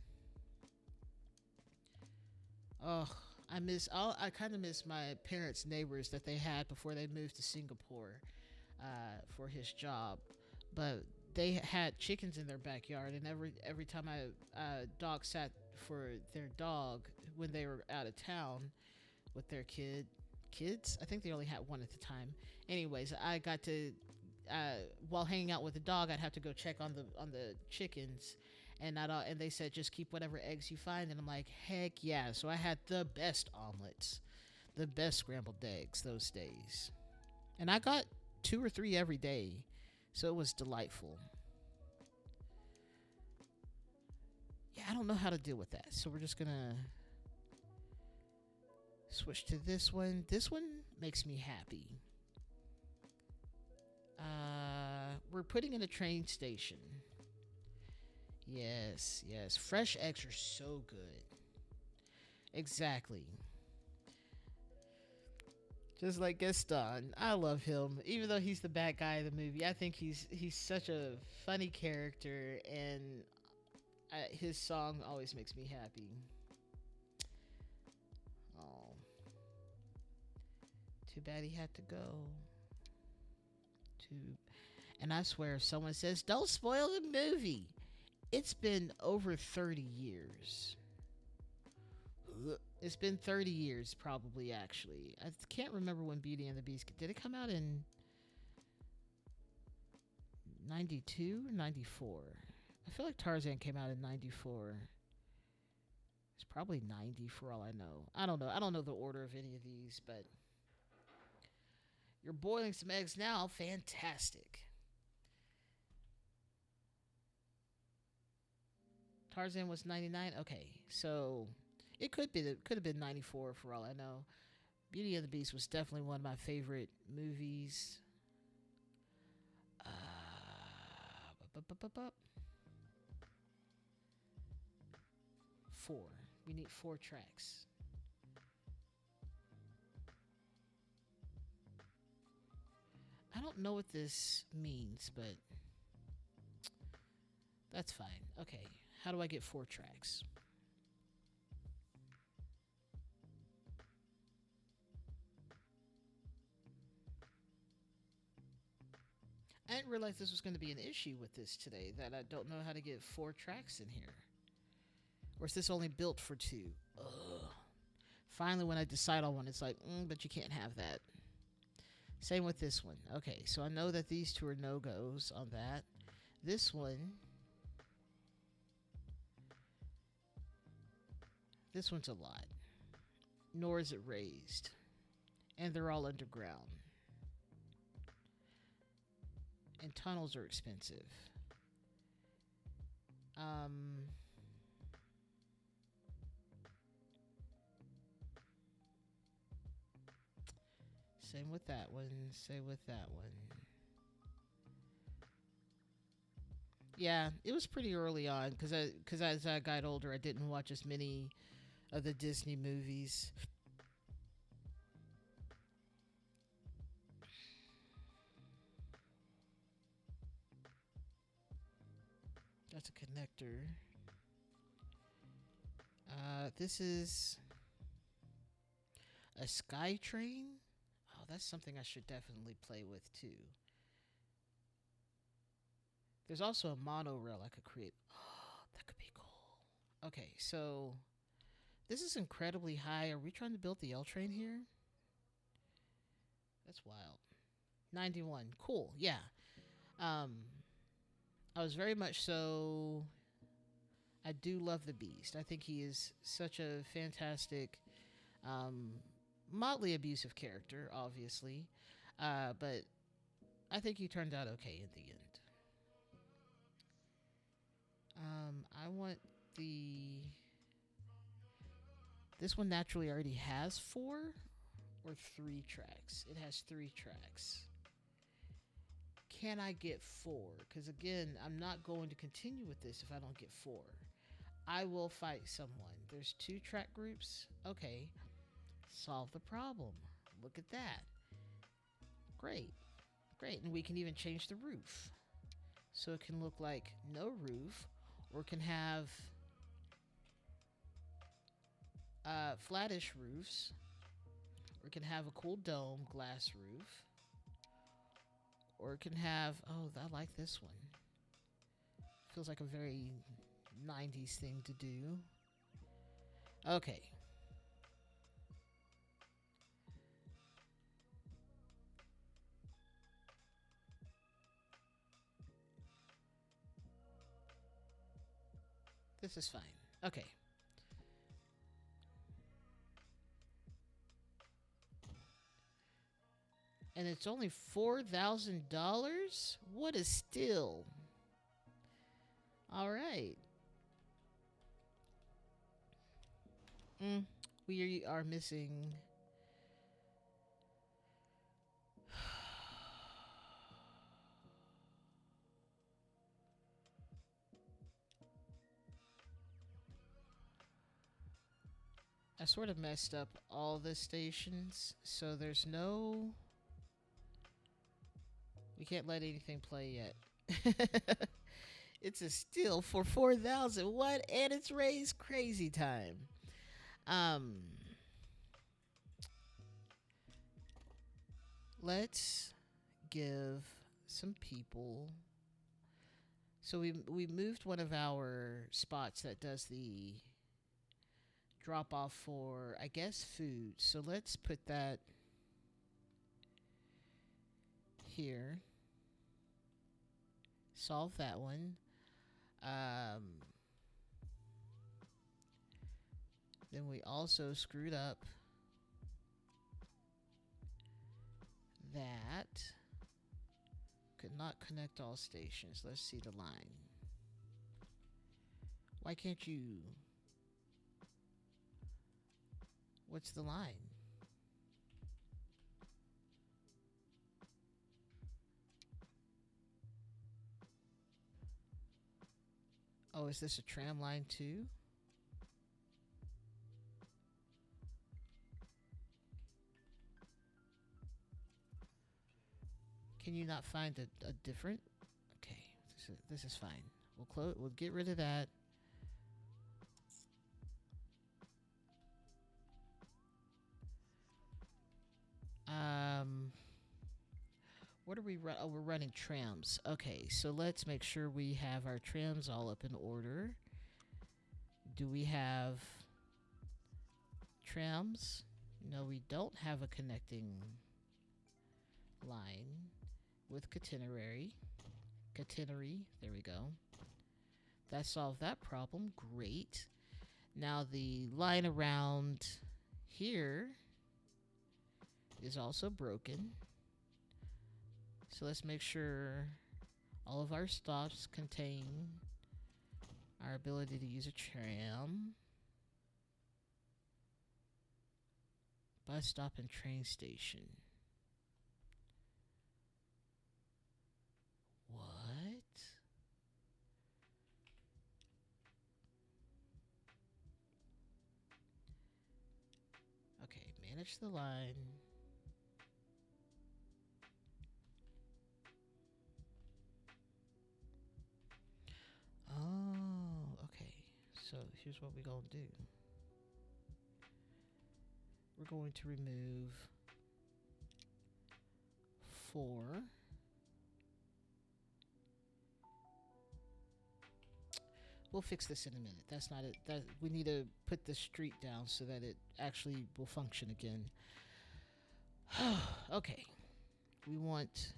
Oh, I kind of miss my parents' neighbors that they had before they moved to Singapore for his job. But they had chickens in their backyard, and every time dog sat for their dog when they were out of town with their kids. I think they only had one at the time. Anyways, I got to while hanging out with the dog, I'd have to go check on the chickens, and they said just keep whatever eggs you find, and I'm like heck yeah. So I had the best omelets, the best scrambled eggs those days, and I got 2 or 3 every day, so it was delightful. Yeah, I don't know how to deal with that, so we're just gonna switch to this one. This one makes me happy. We're putting in a train station. Yes, yes. Fresh eggs are so good. Exactly. Just like Gaston. I love him. Even though he's the bad guy of the movie, I think he's such a funny character, and his song always makes me happy. Oh, too bad he had to go. Too, and I swear, if someone says don't spoil the movie, it's been over 30 years. It's been 30 years, probably, actually. I can't remember when Beauty and the Beast... Did it come out in 92 or 94? I feel like Tarzan came out in 94. It's probably 90 for all I know. I don't know. I don't know the order of any of these, but you're boiling some eggs now. Fantastic. Tarzan was 99. Okay, so it could have been 94 for all I know. Beauty and the Beast was definitely one of my favorite movies. Uh, 4. We need 4 tracks. I don't know what this means, but that's fine. Okay, how do I get 4 tracks? I didn't realize this was going to be an issue with this today, that I don't know how to get 4 tracks in here. Or is this only built for 2? Ugh. Finally, when I decide on one, it's like, but you can't have that. Same with this one. Okay, so I know that these two are no-goes on that. This one, this one's a lot. Nor is it raised. And they're all underground. And tunnels are expensive. Same with that one. Same with that one. Yeah, it was pretty early on because as I got older, I didn't watch as many of the Disney movies. That's a connector. This is a sky train. Oh, that's something I should definitely play with too. There's also a monorail I could create. Oh, that could be cool. Okay, so this is incredibly high. Are we trying to build the L train here? That's wild. 91. Cool. Yeah. Um, I was very much so. I do love the Beast. I think he is such a fantastic, um, mildly abusive character, obviously. But I think he turned out okay in the end. I want the. This one naturally already has 4 or 3 tracks. It has 3 tracks. Can I get 4? Because again, I'm not going to continue with this if I don't get 4. I will fight someone. There's 2 track groups. Okay. Solve the problem. Look at that. Great. Great. And we can even change the roof. So it can look like no roof, or it can have flattish roofs, or it can have a cool dome glass roof, or it can have, oh, I like this one. Feels like a very 90s thing to do. Okay. This is fine. Okay. And it's only $4,000? What a steal. All right. We are missing. I sort of messed up all the stations, so there's no. We can't let anything play yet. It's a steal for 4,000. What? And it's raised crazy time. Um, let's give some people. So we moved one of our spots that does the drop off for, I guess, food. So let's put that here. Solve that one. Um, Then we also screwed up that could not connect all stations. Let's see the line. Why can't you? What's the line? Oh, is this a tram line too? Can you not find a different? Okay, this is fine. We'll close. We'll get rid of that. Um, what are we run? Oh, we're running trams. Okay, so let's make sure we have our trams all up in order. Do we have trams? No, we don't have a connecting line with catenary. Catenary. There we go. That solved that problem. Great. Now the line around here is also broken. So let's make sure all of our stops contain our ability to use a tram. Bus stop and train station. What? Okay, manage the line. Oh, okay. So here's what we're going to do. We're going to remove 4. We'll fix this in a minute. That's not it. That we need to put the street down so that it actually will function again. Okay. We want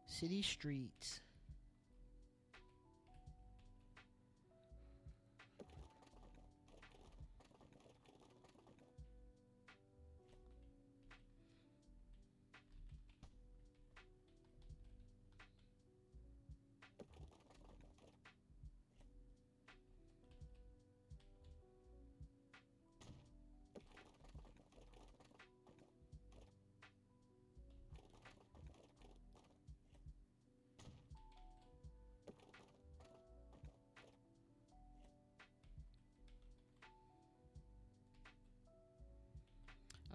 city street.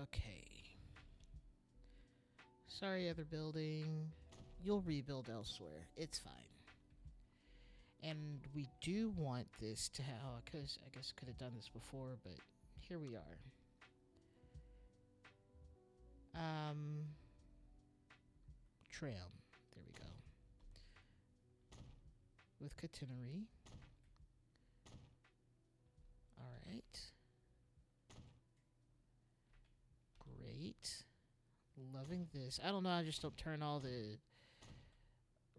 Okay. Sorry, other building. You'll rebuild elsewhere. It's fine. And we do want this to have. Oh, I guess could have done this before, but here we are. Tram. There we go. With catenary. All right. Great. Loving this. I don't know. I just don't turn all the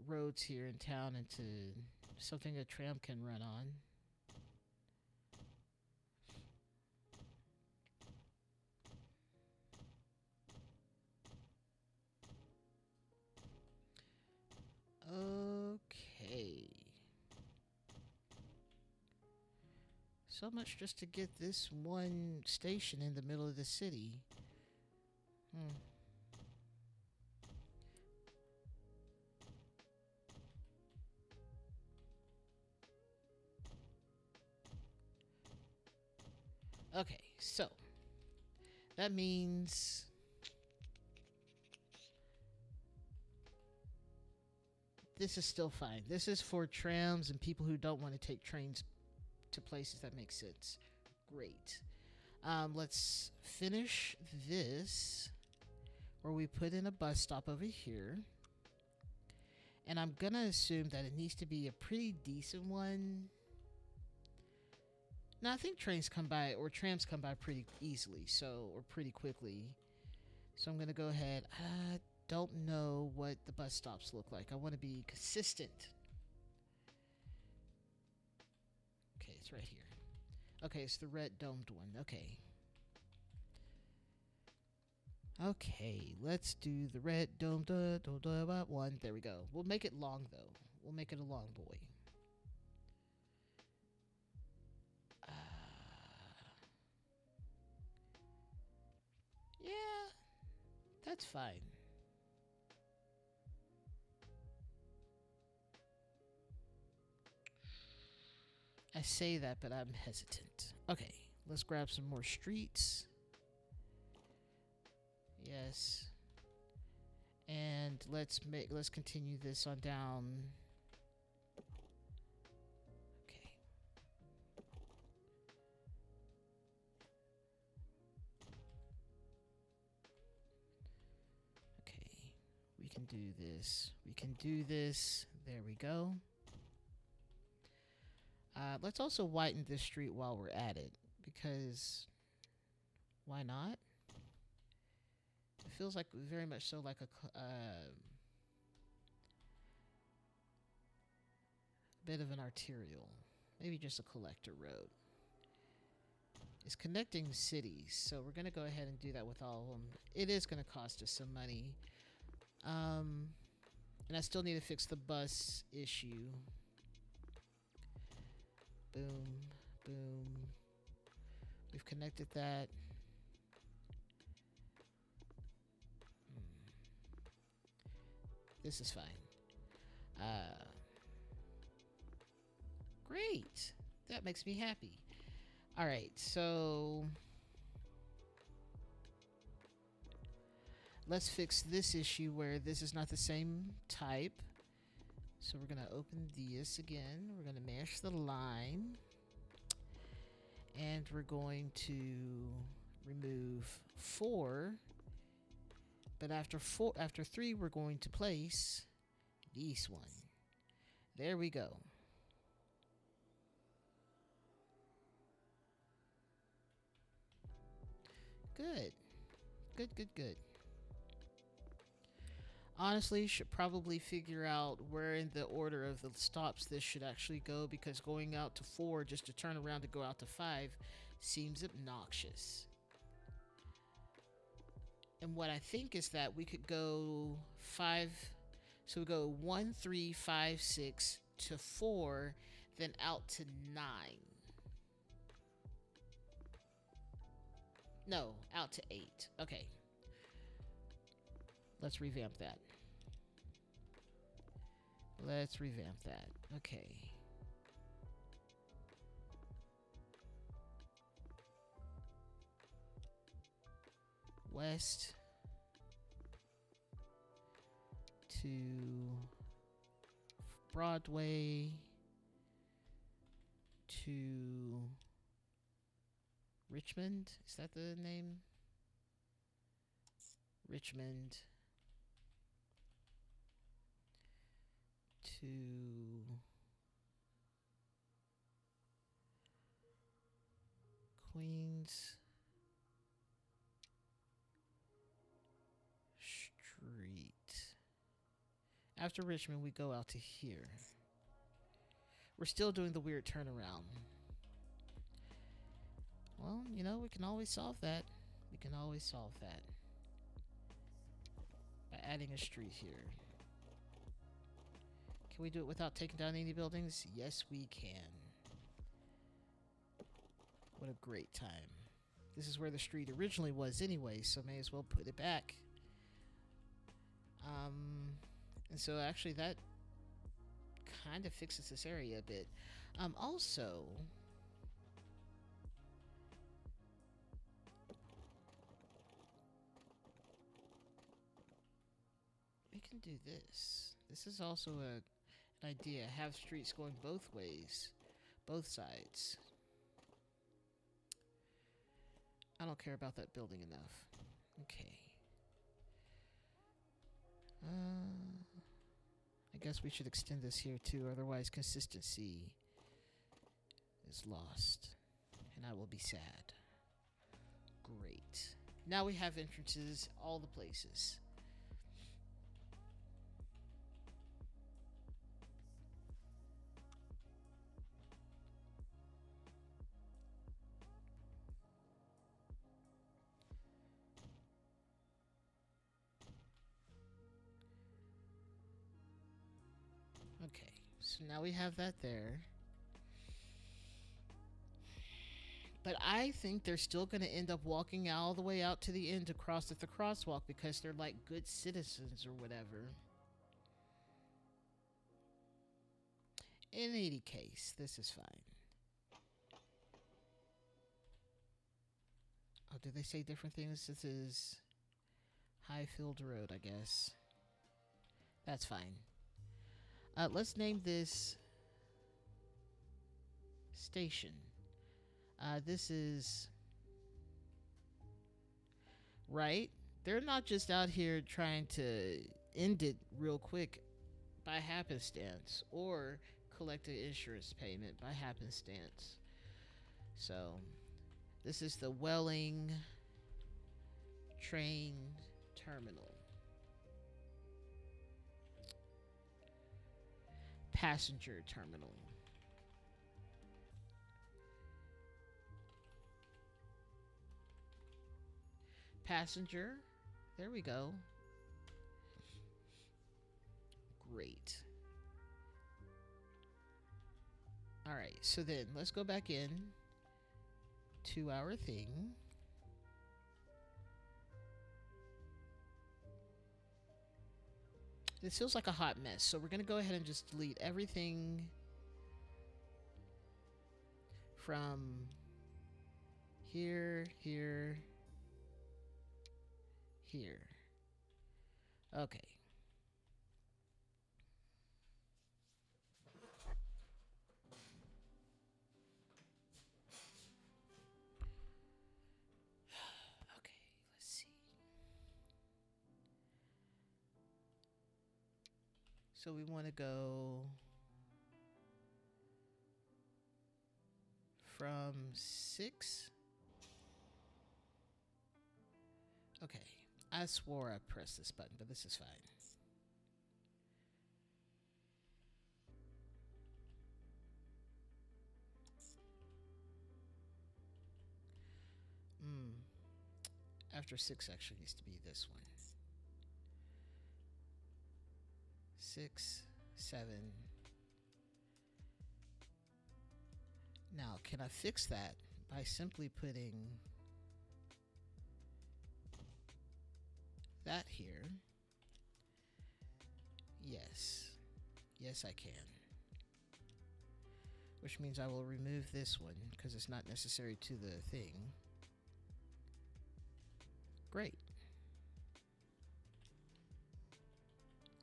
roads here in town into something a tram can run on. Okay. So much just to get this one station in the middle of the city. Okay, so that means this is still fine. This is for trams and people who don't want to take trains to places that make sense. Great. Let's finish this where we put in a bus stop over here. And I'm going to assume that it needs to be a pretty decent one. Now, I think trains come by, or trams come by pretty easily, or pretty quickly. So I'm going to go ahead. I don't know what the bus stops look like. I want to be consistent. Okay, it's right here. Okay, it's the red domed one. Okay. Okay, let's do the red domed one. There we go. We'll make it long, though. We'll make it a long boy. Uh, yeah, that's fine. I say that, but I'm hesitant. Okay, let's grab some more streets. Yes. And let's continue this on down. Okay. Okay. We can do this. We can do this. There we go. Let's also whiten this street while we're at it, because why not? It feels like very much so like a bit of an arterial, maybe just a collector road. It's connecting cities, so we're gonna go ahead and do that with all of them. It is gonna cost us some money, and I still need to fix the bus issue. Boom, boom. We've connected that. This is fine. Great. That makes me happy. All right, so let's fix this issue where this is not the same type. So we're going to open this again. We're going to mash the line. And we're going to remove 4. But after 3, we're going to place this one. There we go. Good. Good, good, good. Honestly, should probably figure out where in the order of the stops this should actually go, because going out to 4 just to turn around to go out to 5 seems obnoxious. And what I think is that we could go 5, so we go 1, 3, 5, 6 to 4, then out to 9. No, out to 8. Okay. Let's revamp that. Let's revamp that. Okay. West to Broadway to Richmond. Is that the name? Richmond to Queens Street. After Richmond, we go out to here. We're still doing the weird turnaround. Well, you know, we can always solve that. We can always solve that by adding a street here. Can we do it without taking down any buildings? Yes, we can. What a great time. This is where the street originally was anyway, so may as well put it back. And so actually that kind of fixes this area a bit. Also, we can do this. This is also an idea. Have streets going both ways, both sides. I don't care about that building enough. Okay. I guess we should extend this here too, otherwise consistency is lost. And I will be sad. Great. Now we have entrances all the places. Okay, so now we have that there. But I think they're still going to end up walking all the way out to the end to cross at the crosswalk because they're like good citizens or whatever. In any case, this is fine. Oh, do they say different things? This is Highfield Road, I guess. That's fine. Let's name this station. This is right. They're not just out here trying to end it real quick by happenstance or collect an insurance payment by happenstance. So, this is the Welling Train Terminal. Passenger Terminal. Passenger. There we go. Great. All right, so then let's go back in to our thing. This feels like a hot mess, so we're going to go ahead and just delete everything from here, here, here. Okay. Okay, let's see. So we want to go from 6. Okay. I swore I pressed this button, but this is fine. After 6 actually needs to be this one. 6, 7. Now, can I fix that by simply putting that here? Yes. Yes, I can. Which means I will remove this one because it's not necessary to the thing. Great.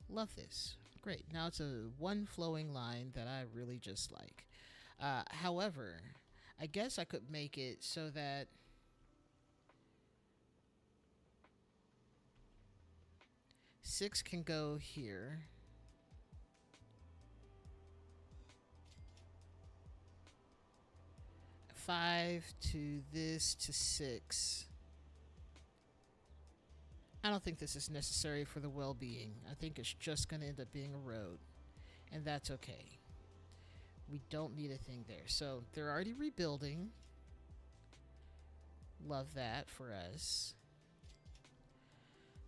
Love this. Great. Now it's a one flowing line that I really just like. However, I guess I could make it so that six can go here. Five to this to 6. I don't think this is necessary for the well-being. I think it's just going to end up being a road, and that's okay. We don't need a thing there. So they're already rebuilding. Love that for us.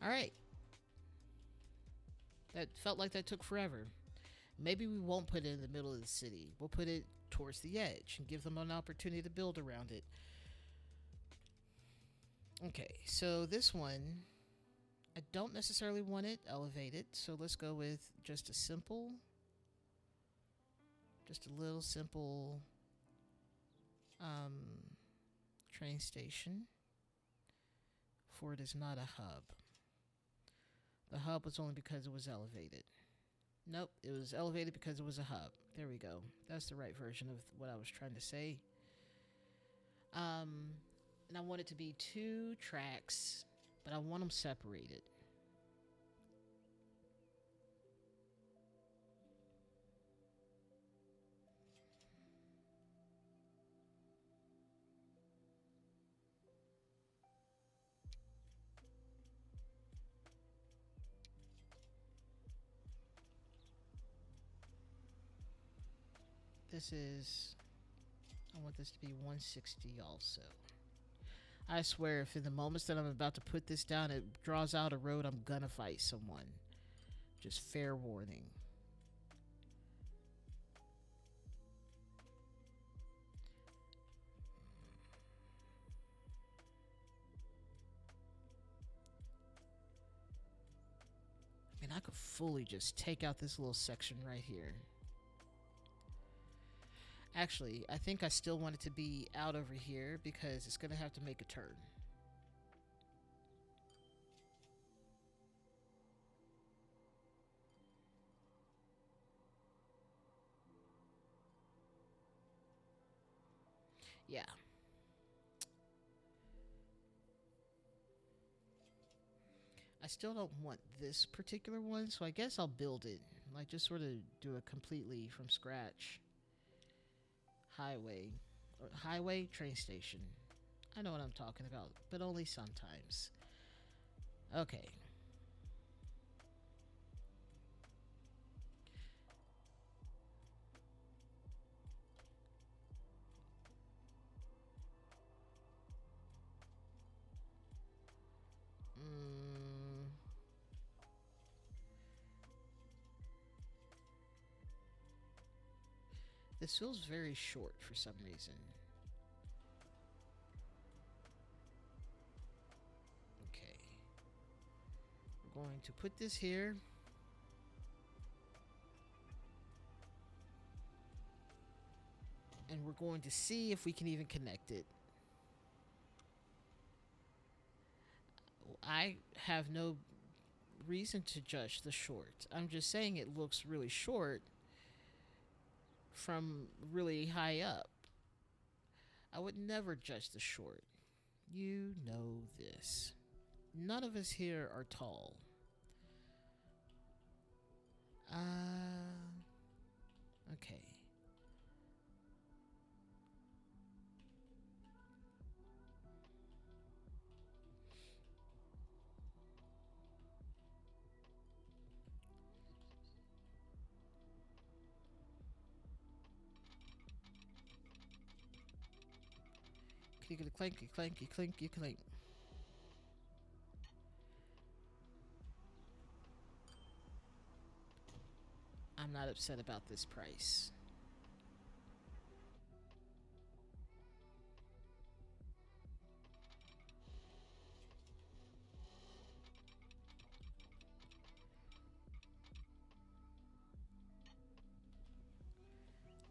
All right. That felt like that took forever. Maybe we won't put it in the middle of the city. We'll put it towards the edge and give them an opportunity to build around it. Okay, so this one, I don't necessarily want it elevated, so let's go with just a simple, just a little simple train station. For it is not a hub. The hub was only because it was elevated. Nope, it was elevated because it was a hub. There we go. That's the right version of what I was trying to say. And I want it to be 2 tracks, but I want them separated. This is, I want this to be 160 also. I swear, if in the moments that I'm about to put this down, it draws out a road, I'm gonna fight someone. Just fair warning. And I could fully just take out this little section right here. Actually, I think I still want it to be out over here because it's going to have to make a turn. Yeah. I still don't want this particular one, so I guess I'll build it. Like, just sort of do it completely from scratch. Highway. Or highway, train station. I know what I'm talking about, but only sometimes. Okay. Mm, this feels very short for some reason. Okay. We're going to put this here. And we're going to see if we can even connect it. I have no reason to judge the short. I'm just saying it looks really short from really high up. I would never judge the short. You know this. None of us here are tall. Okay. Clinky clanky clanky clinky clink. I'm not upset about this price.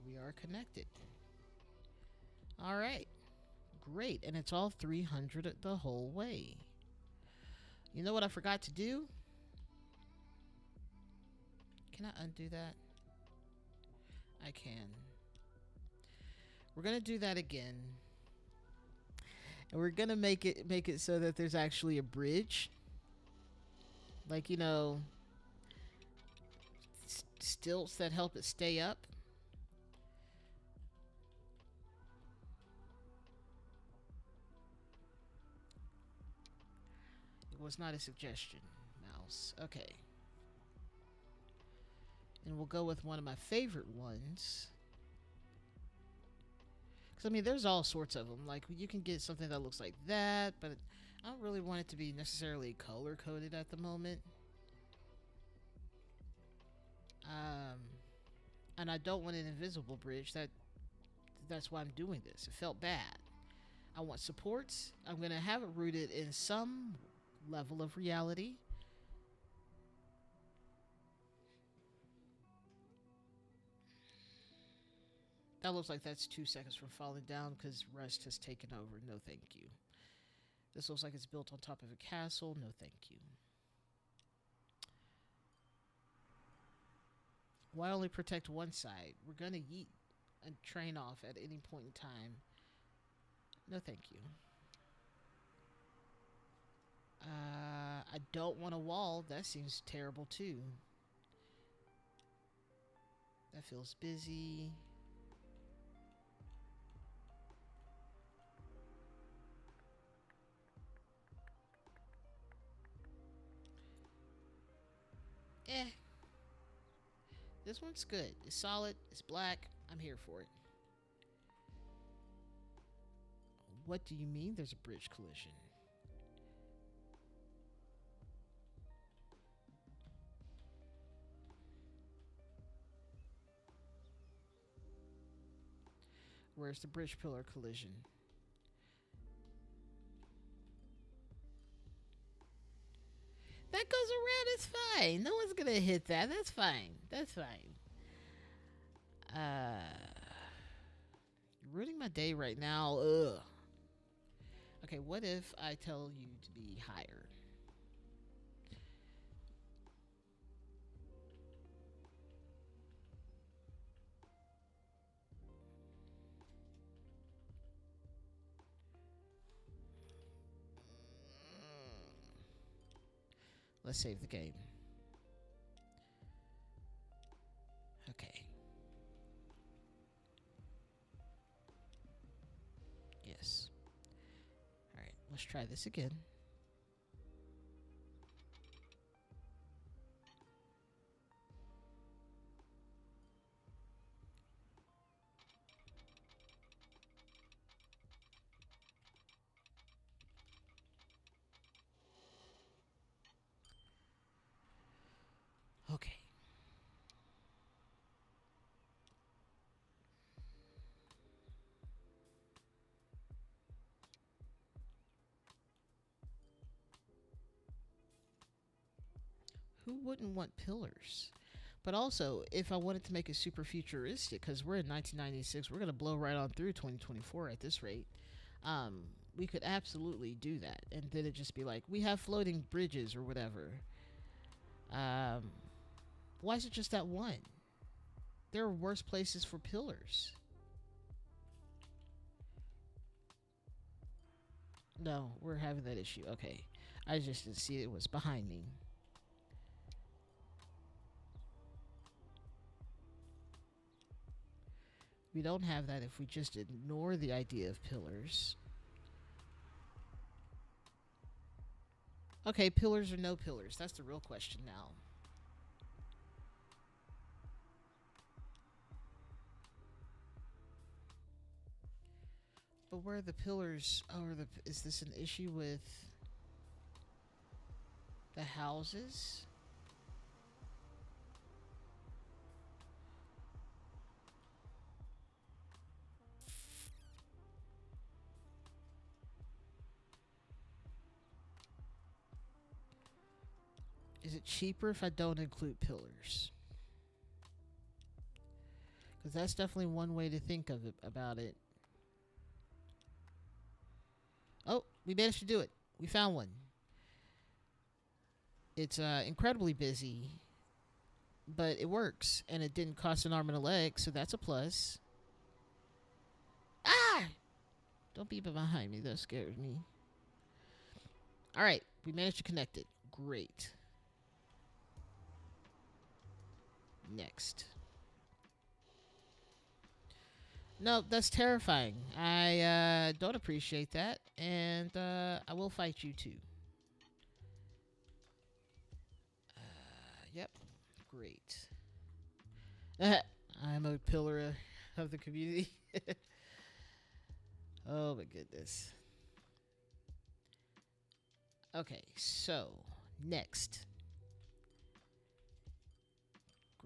We are connected. All right. Great. And it's all 300 the whole way. You know what I forgot to do? Can I undo that? I can. We're going to do that again. And we're going to make it so that there's actually a bridge. Like, you know, stilts that help it stay up. It was not a suggestion, mouse. Okay. And we'll go with one of my favorite ones. Because, I mean, there's all sorts of them. Like, you can get something that looks like that, but I don't really want it to be necessarily color-coded at the moment. And I don't want an invisible bridge. That's why I'm doing this. It felt bad. I want supports. I'm going to have it rooted in some level of reality. That looks like that's 2 seconds from falling down because rust has taken over. No, thank you. This looks like it's built on top of a castle. No, thank you. Why only protect one side? We're going to yeet a train off at any point in time. No, thank you. I don't want a wall. That seems terrible, too. That feels busy. Eh. This one's good. It's solid. It's black. I'm here for it. What do you mean there's a bridge collision? Where's the bridge pillar collision? That goes around, it's fine. No one's gonna hit that. That's fine. That's fine. Uh, you're ruining my day right now. Ugh. Okay, what if I tell you to be higher? Let's save the game. Okay. Yes. All right. Let's try this again. Okay. Who wouldn't want pillars? But also, if I wanted to make it super futuristic, because we're in 1996, we're going to blow right on through 2024 at this rate. Um, we could absolutely do that, and then it just be like we have floating bridges or whatever. Um, why is it just that one? There are worse places for pillars. No, we're having that issue. Okay, I just didn't see it was behind me. We don't have that if we just ignore the idea of pillars. Okay, pillars or no pillars? That's the real question now. But where are the pillars? Oh, is this an issue with the houses? Is it cheaper if I don't include pillars? Because that's definitely one way to think of it about it. Oh, we managed to do it. We found one. It's incredibly busy, but it works, and it didn't cost an arm and a leg, so that's a plus. Ah! Don't be behind me. That scares me. All right, we managed to connect it. Great. Next. No, that's terrifying. I don't appreciate that, and I will fight you too. Yep. Great. I'm a pillar of the community. Oh my goodness. Okay, so next.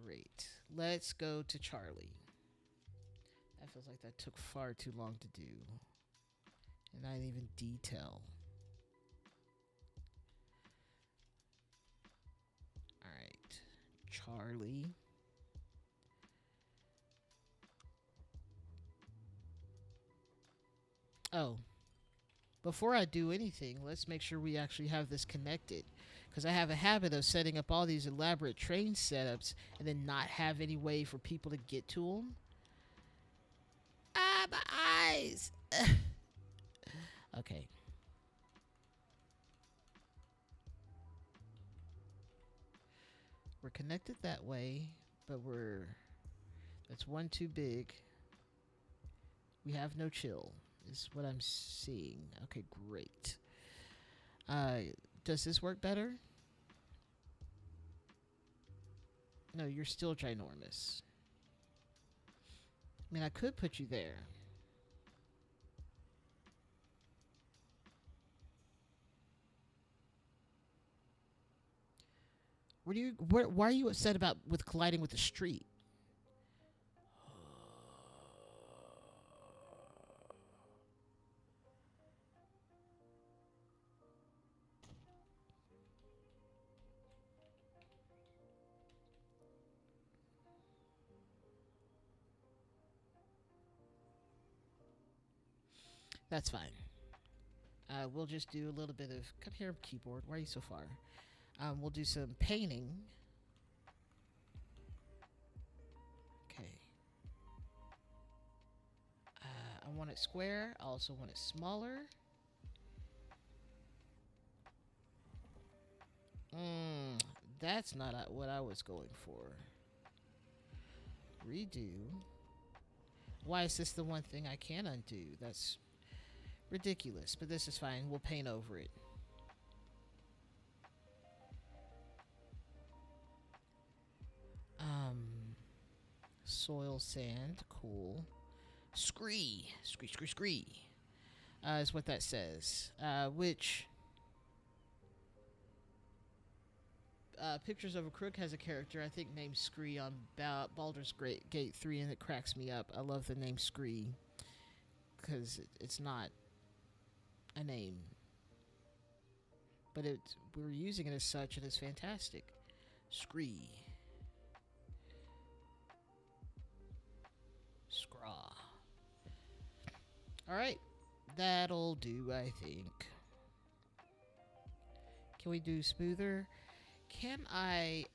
Great. Let's go to Charlie. That feels like that took far too long to do. And not even detail. Alright. Charlie. Oh. Before I do anything, let's make sure we actually have this connected. Because I have a habit of setting up all these elaborate train setups and then not have any way for people to get to them. Ah, my eyes! Okay. We're connected that way, but that's one too big. We have no chill, is what I'm seeing. Okay, great. Does this work better? No, you're still ginormous. I mean, I could put you there. Why are you upset about with colliding with the street? That's fine. We'll just do a little bit of. Come here, keyboard. Why are you so far? We'll do some painting. Okay. I want it square. I also want it smaller. That's not what I was going for. Redo. Why is this the one thing I can't undo? That's ridiculous, but this is fine. We'll paint over it. Soil, sand, cool. Scree. Is what that says. Which Pictures of a Crook has a character I think named Scree on Baldur's Gate 3, and it cracks me up. I love the name Scree because it's not a name, but we're using it as such, and it's fantastic. Scree. Scraw. Alright, that'll do, I think. Can we do smoother? Can I,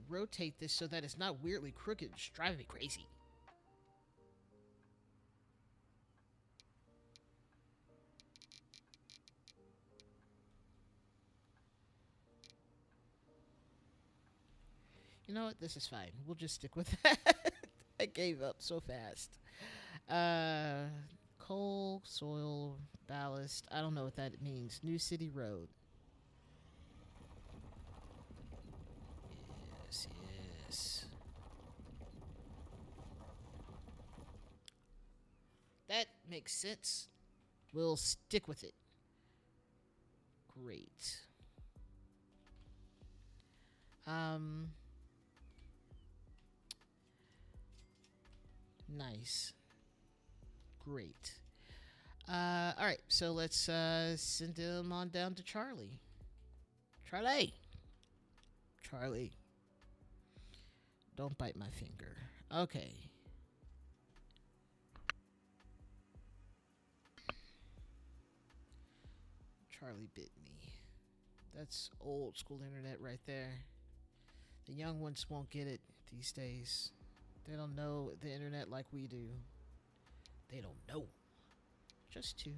rotate this so that it's not weirdly crooked? It's driving me crazy. You know what? This is fine. We'll just stick with that. I gave up so fast. Coal, soil, ballast. I don't know what that means. New City Road. Yes. That makes sense. We'll stick with it. Great. Nice. Great. Alright, so let's send him on down to Charlie. Charlie. Don't bite my finger. Okay. Charlie bit me. That's old school internet right there. The young ones won't get it these days. They don't know the internet like we do. They don't know. Just two.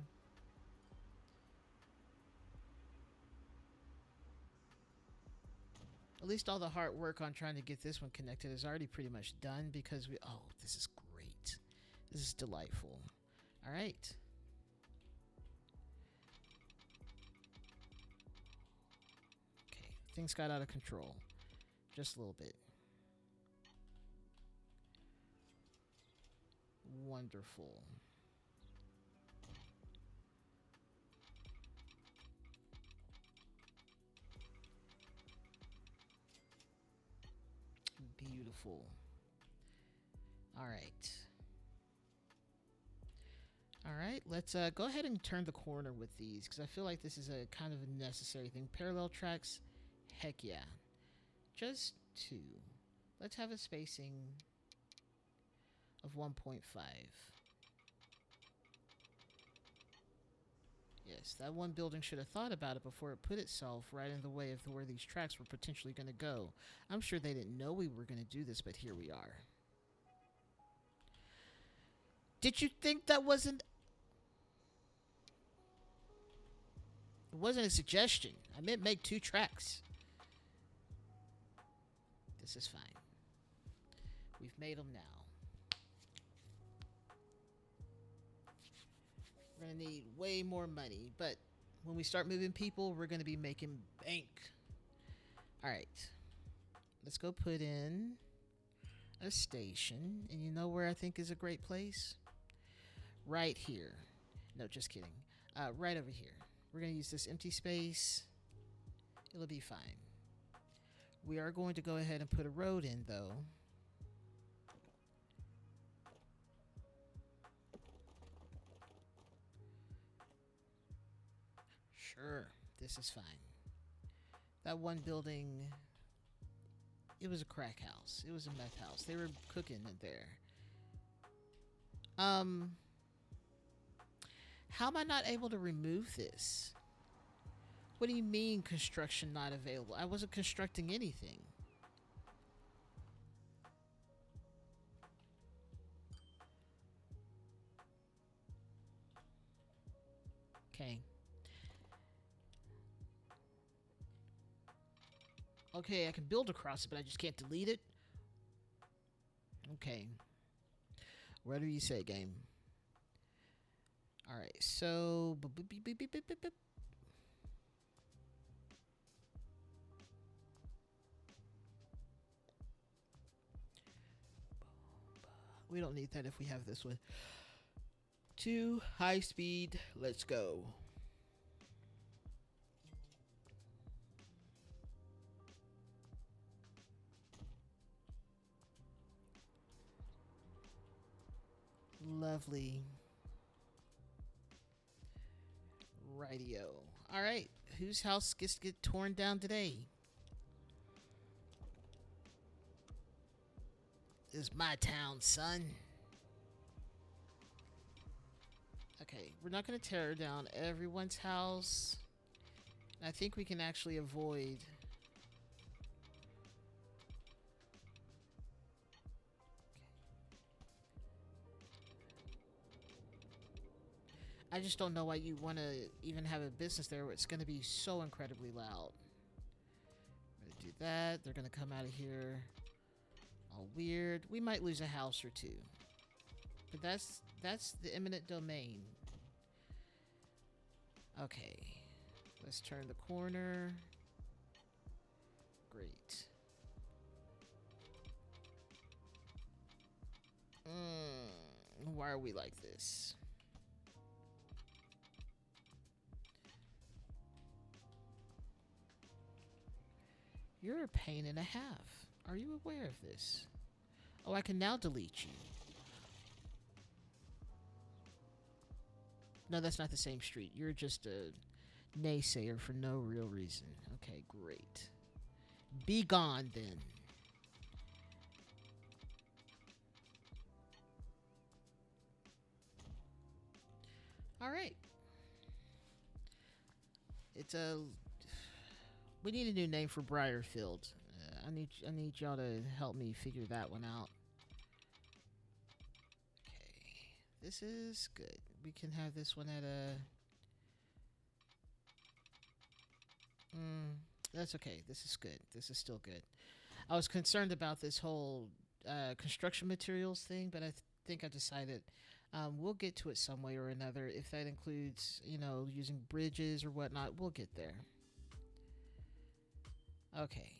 At least all the hard work on trying to get this one connected is already pretty much done because we... Oh, this is great. This is delightful. All right. Okay, things got out of control. Just a little bit. Wonderful. Beautiful. All right. All right, let's go ahead and turn the corner with these because I feel like this is a kind of a necessary thing. Parallel tracks, heck yeah. Just two. Let's have a spacing of 1.5. Yes, that one building should have thought about it before it put itself right in the way of where these tracks were potentially going to go. I'm sure they didn't know we were going to do this, but here we are. Did you think that wasn't... It wasn't a suggestion. I meant make two tracks. This is fine. We've made them now. We're going to need way more money, but when we start moving people, we're going to be making bank. All right. Let's go put in a station. And you know where I think is a great place? Right here. No, just kidding. Right over here. We're going to use this empty space. It'll be fine. We are going to go ahead and put a road in, though. Sure, this is fine. That one building, it was a crack house. It was a meth house. They were cooking it there. How am I not able to remove this? What do you mean construction not available? I wasn't constructing anything. Okay. Okay, I can build across it, but I just can't delete it. Okay. Whatever you say, game. Alright, so... We don't need that if we have this one. 2 high speed. Let's go. Lovely. Rightio. Alright, whose house gets to get torn down today? This is my town, son. Okay, we're not going to tear down everyone's house. I think we can actually avoid... I just don't know why you want to even have a business there where it's going to be so incredibly loud. I'm going to do that. They're going to come out of here all weird. We might lose a house or two. But that's the eminent domain. Okay. Let's turn the corner. Great. Why are we like this? You're a pain and a half. Are you aware of this? Oh, I can now delete you. No, that's not the same street. You're just a naysayer for no real reason. Okay, great. Be gone, then. All right. It's a... We need a new name for Briarfield. I need y'all to help me figure that one out. Okay, this is good. We can have this one at a... that's okay. This is good. This is still good. I was concerned about this whole construction materials thing, but I think I decided we'll get to it some way or another. If that includes, using bridges or whatnot, we'll get there. Okay.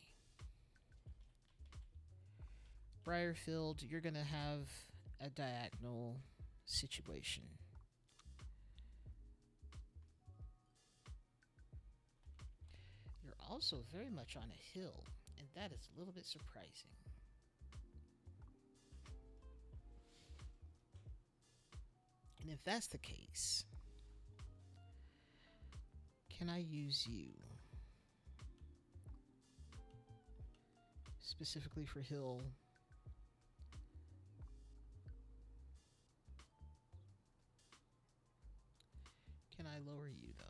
Briarfield, you're going to have a diagonal situation. You're also very much on a hill, and that is a little bit surprising. And if that's the case, can I use you? Specifically for hill. Can I lower you though?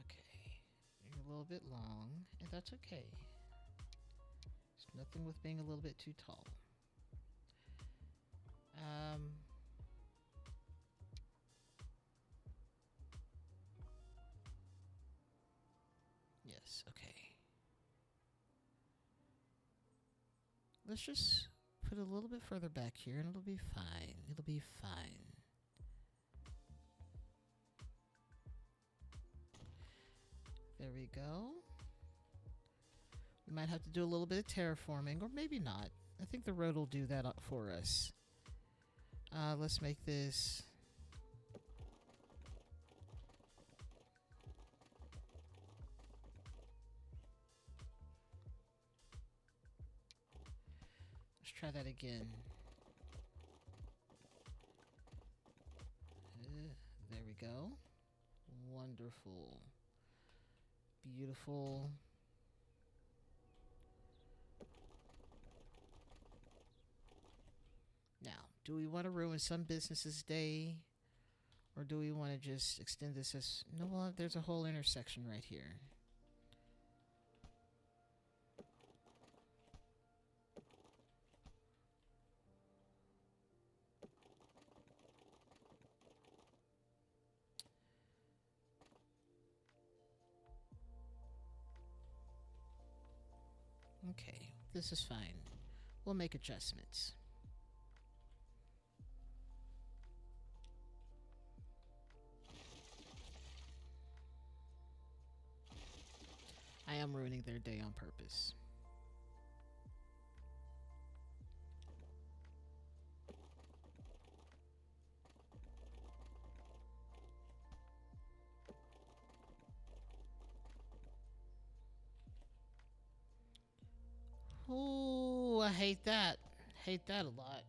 Okay, you're a little bit long, and that's okay. There's nothing with being a little bit too tall. Yes, okay. Let's just put a little bit further back here and it'll be fine. It'll be fine. There we go. We might have to do a little bit of terraforming, or maybe not. I think the road will do that for us. Let's make this... Let's try that again. There we go. Wonderful. Beautiful. Now, do we want to ruin some businesses' day? Or do we want to just extend this as... No, well, there's a whole intersection right here. Okay, this is fine. We'll make adjustments. I am ruining their day on purpose. Ooh, I hate that. Hate that a lot.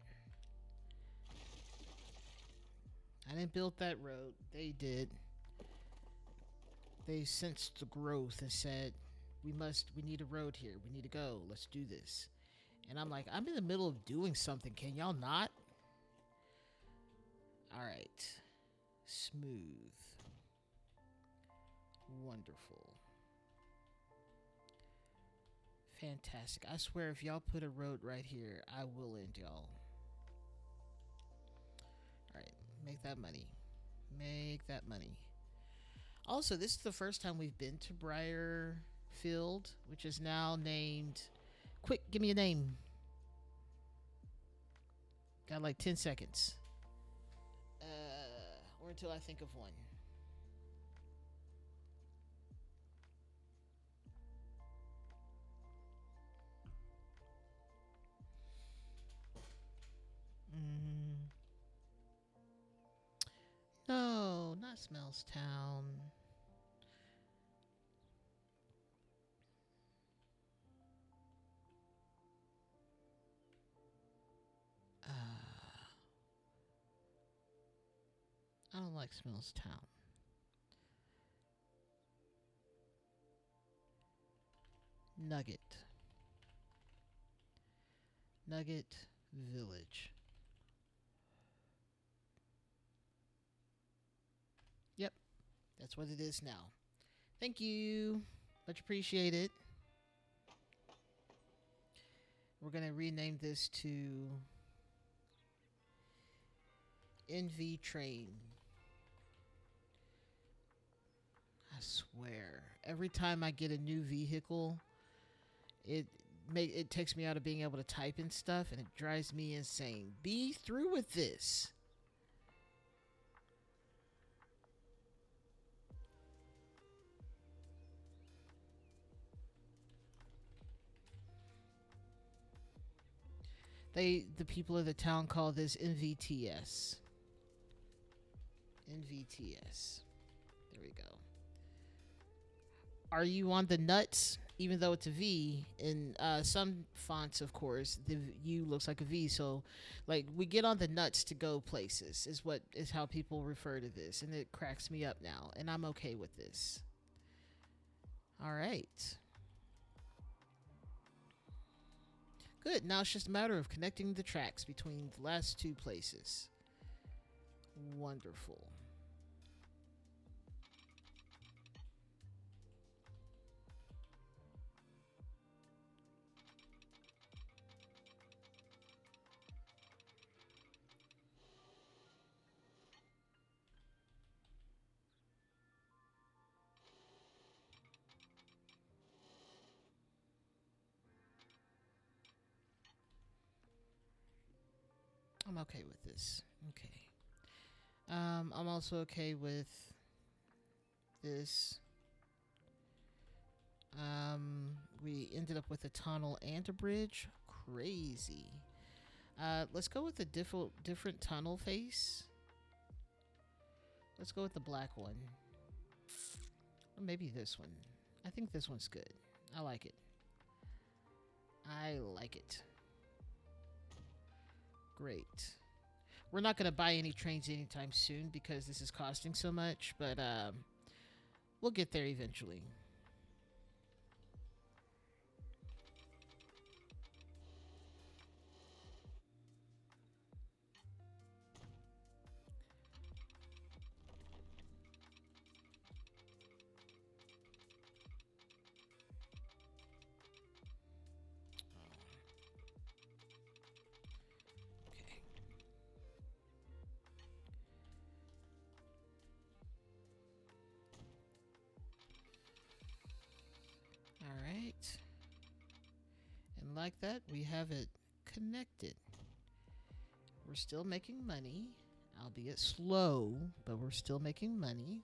I didn't build that road. They did. They sensed the growth and said, we need a road here. We need to go. Let's do this. And I'm like, I'm in the middle of doing something. Can y'all not? All right. Smooth. Wonderful. Fantastic. I swear, if y'all put a road right here, I will end y'all. Alright, make that money. Make that money. Also, this is the first time we've been to Briarfield, which is now named... Quick, give me a name. Got like 10 seconds. Or until I think of one. No, not Smellstown. I don't like Smellstown. Nugget. Nugget Village. Yep, that's what it is now. Thank you. Much appreciated. We're going to rename this to NV Train. I swear, every time I get a new vehicle, it takes me out of being able to type in stuff, and it drives me insane. Be through with this. The people of the town call this NVTS. NVTS. There we go. Are you on the nuts? Even though it's a V, in some fonts, of course, the U looks like a V. So, like, we get on the nuts to go places is how people refer to this, and it cracks me up now, and I'm okay with this. All right. Good. Now it's just a matter of connecting the tracks between the last two places. Wonderful. I'm okay with this. Okay. I'm also okay with this. We ended up with a tunnel and a bridge. Crazy. Let's go with a different tunnel face. Let's go with the black one. Or maybe this one. I think this one's good. I like it. I like it. Great. We're not going to buy any trains anytime soon because this is costing so much, but we'll get there eventually. like that, we have it connected. We're still making money, albeit slow, but we're still making money.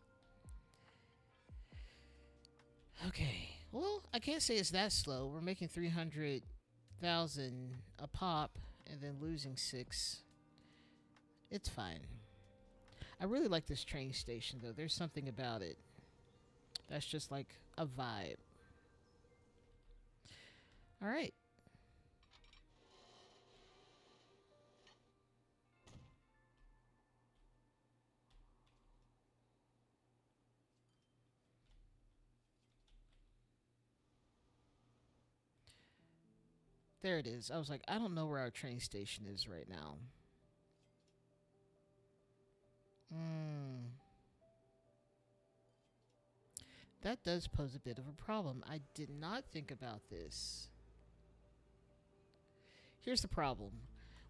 Okay. Well, I can't say it's that slow. We're making 300,000 a pop and then losing 6. It's fine. I really like this train station though. There's something about it that's just like a vibe. All right. There it is. I was like, I don't know where our train station is right now. Hmm. That does pose a bit of a problem. I did not think about this. Here's the problem.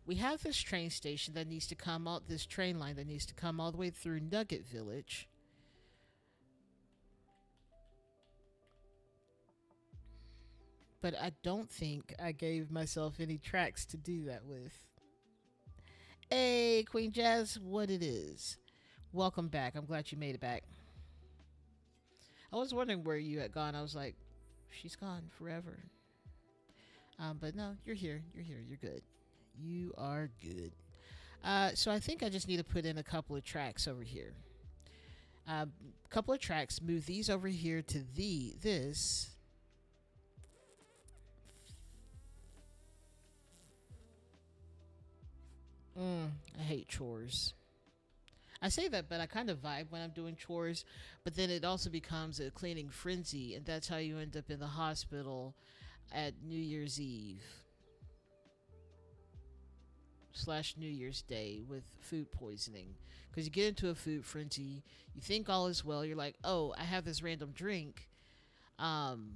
We have this train station that needs to come out, this train line that needs to come all the way through Nugget Village. But I don't think I gave myself any tracks to do that with. Hey, Queen Jazz, what it is. Welcome back. I'm glad you made it back. I was wondering where you had gone. I was like, she's gone forever. But no, you're here. You're here. You're good. You are good. So I think I just need to put in a couple of tracks over here. A couple of tracks. Move these over here to this. I hate chores. I say that, but I kind of vibe when I'm doing chores. But then it also becomes a cleaning frenzy, and that's how you end up in the hospital at New Year's Eve slash New Year's Day with food poisoning. Because you get into a food frenzy, you think all is well. You're like, oh, I have this random drink um,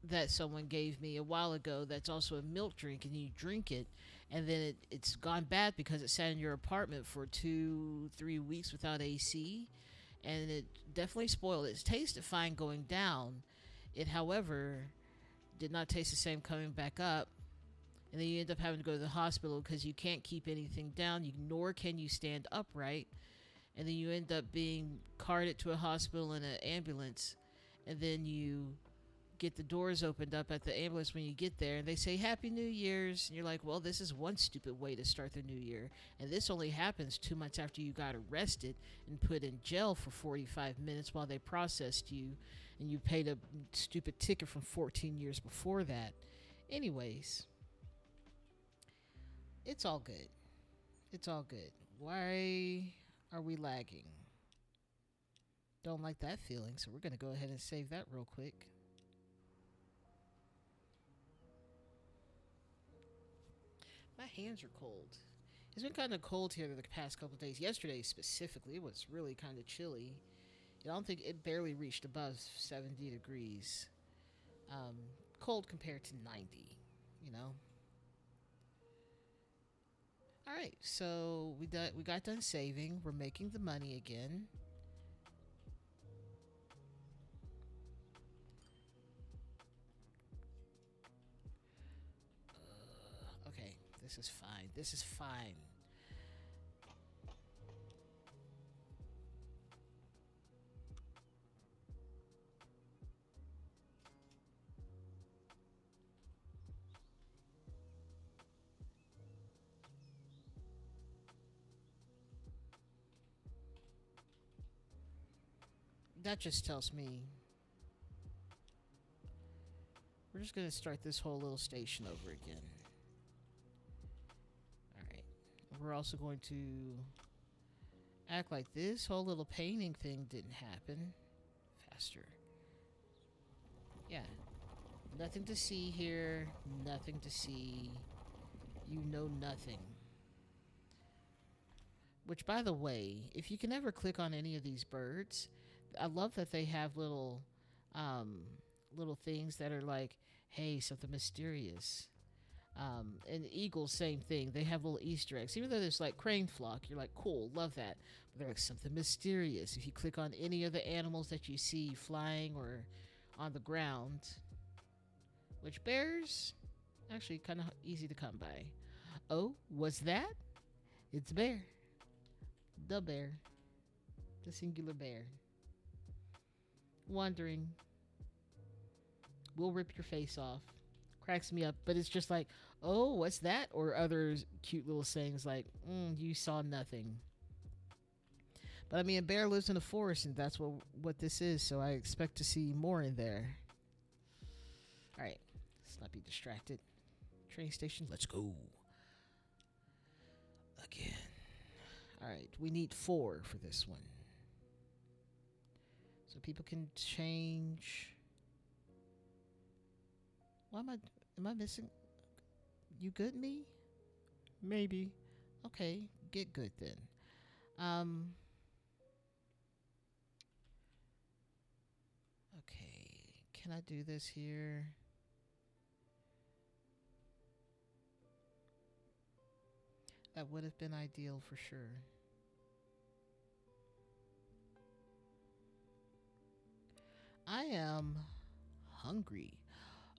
that someone gave me a while ago that's also a milk drink, and you drink it, and then it's gone bad because it sat in your apartment for 2-3 weeks without AC, and it definitely spoiled it. It tasted fine going down. It, however, did not taste the same coming back up. And then you end up having to go to the hospital because you can't keep anything down, nor can you stand upright. And then you end up being carted to a hospital in an ambulance. And then you get the doors opened up at the ambulance when you get there, and they say Happy New Year's, and you're like, well, this is one stupid way to start the new year, and this only happens 2 months after you got arrested and put in jail for 45 minutes while they processed you, and you paid a stupid ticket from 14 years before that. Anyways, it's all good. It's all good. Why are we lagging? Don't like that feeling, so we're going to go ahead and save that real quick. My hands are cold. It's been kind of cold here the past couple of days. Yesterday specifically, it was really kind of chilly. I don't think it barely reached above 70 degrees. Um, Cold compared to 90, you know. All right, so we got done saving. We're making the money again. Okay, this is fine. This is fine. That just tells me we're just going to start this whole little station over again. Alright. We're also going to act like this whole little painting thing didn't happen. Faster. Yeah. Nothing to see here. Nothing to see. You know nothing. Which, by the way, if you can ever click on any of these birds, I love that they have um, little things that are like, hey, something mysterious. And eagles, same thing. They have little Easter eggs. Even though there's like crane flock, you're like, cool, love that. But they're like something mysterious. If you click on any of the animals that you see flying or on the ground, which bears Actually, kind of easy to come by. Oh, what's that? It's bear. The bear. The singular bear. Wondering. We'll rip your face off. Cracks me up, but it's just like, oh, what's that? Or other cute little sayings like, you saw nothing. But I mean, a bear lives in a forest, and that's what this is. So I expect to see more in there. All right, let's not be distracted. Train station, let's go again. All right, we need 4 for this one, so people can change. Why am I missing? You good, me? Maybe. Okay, get good then. Um. Okay, can I do this here? That would have been ideal for sure. I am hungry.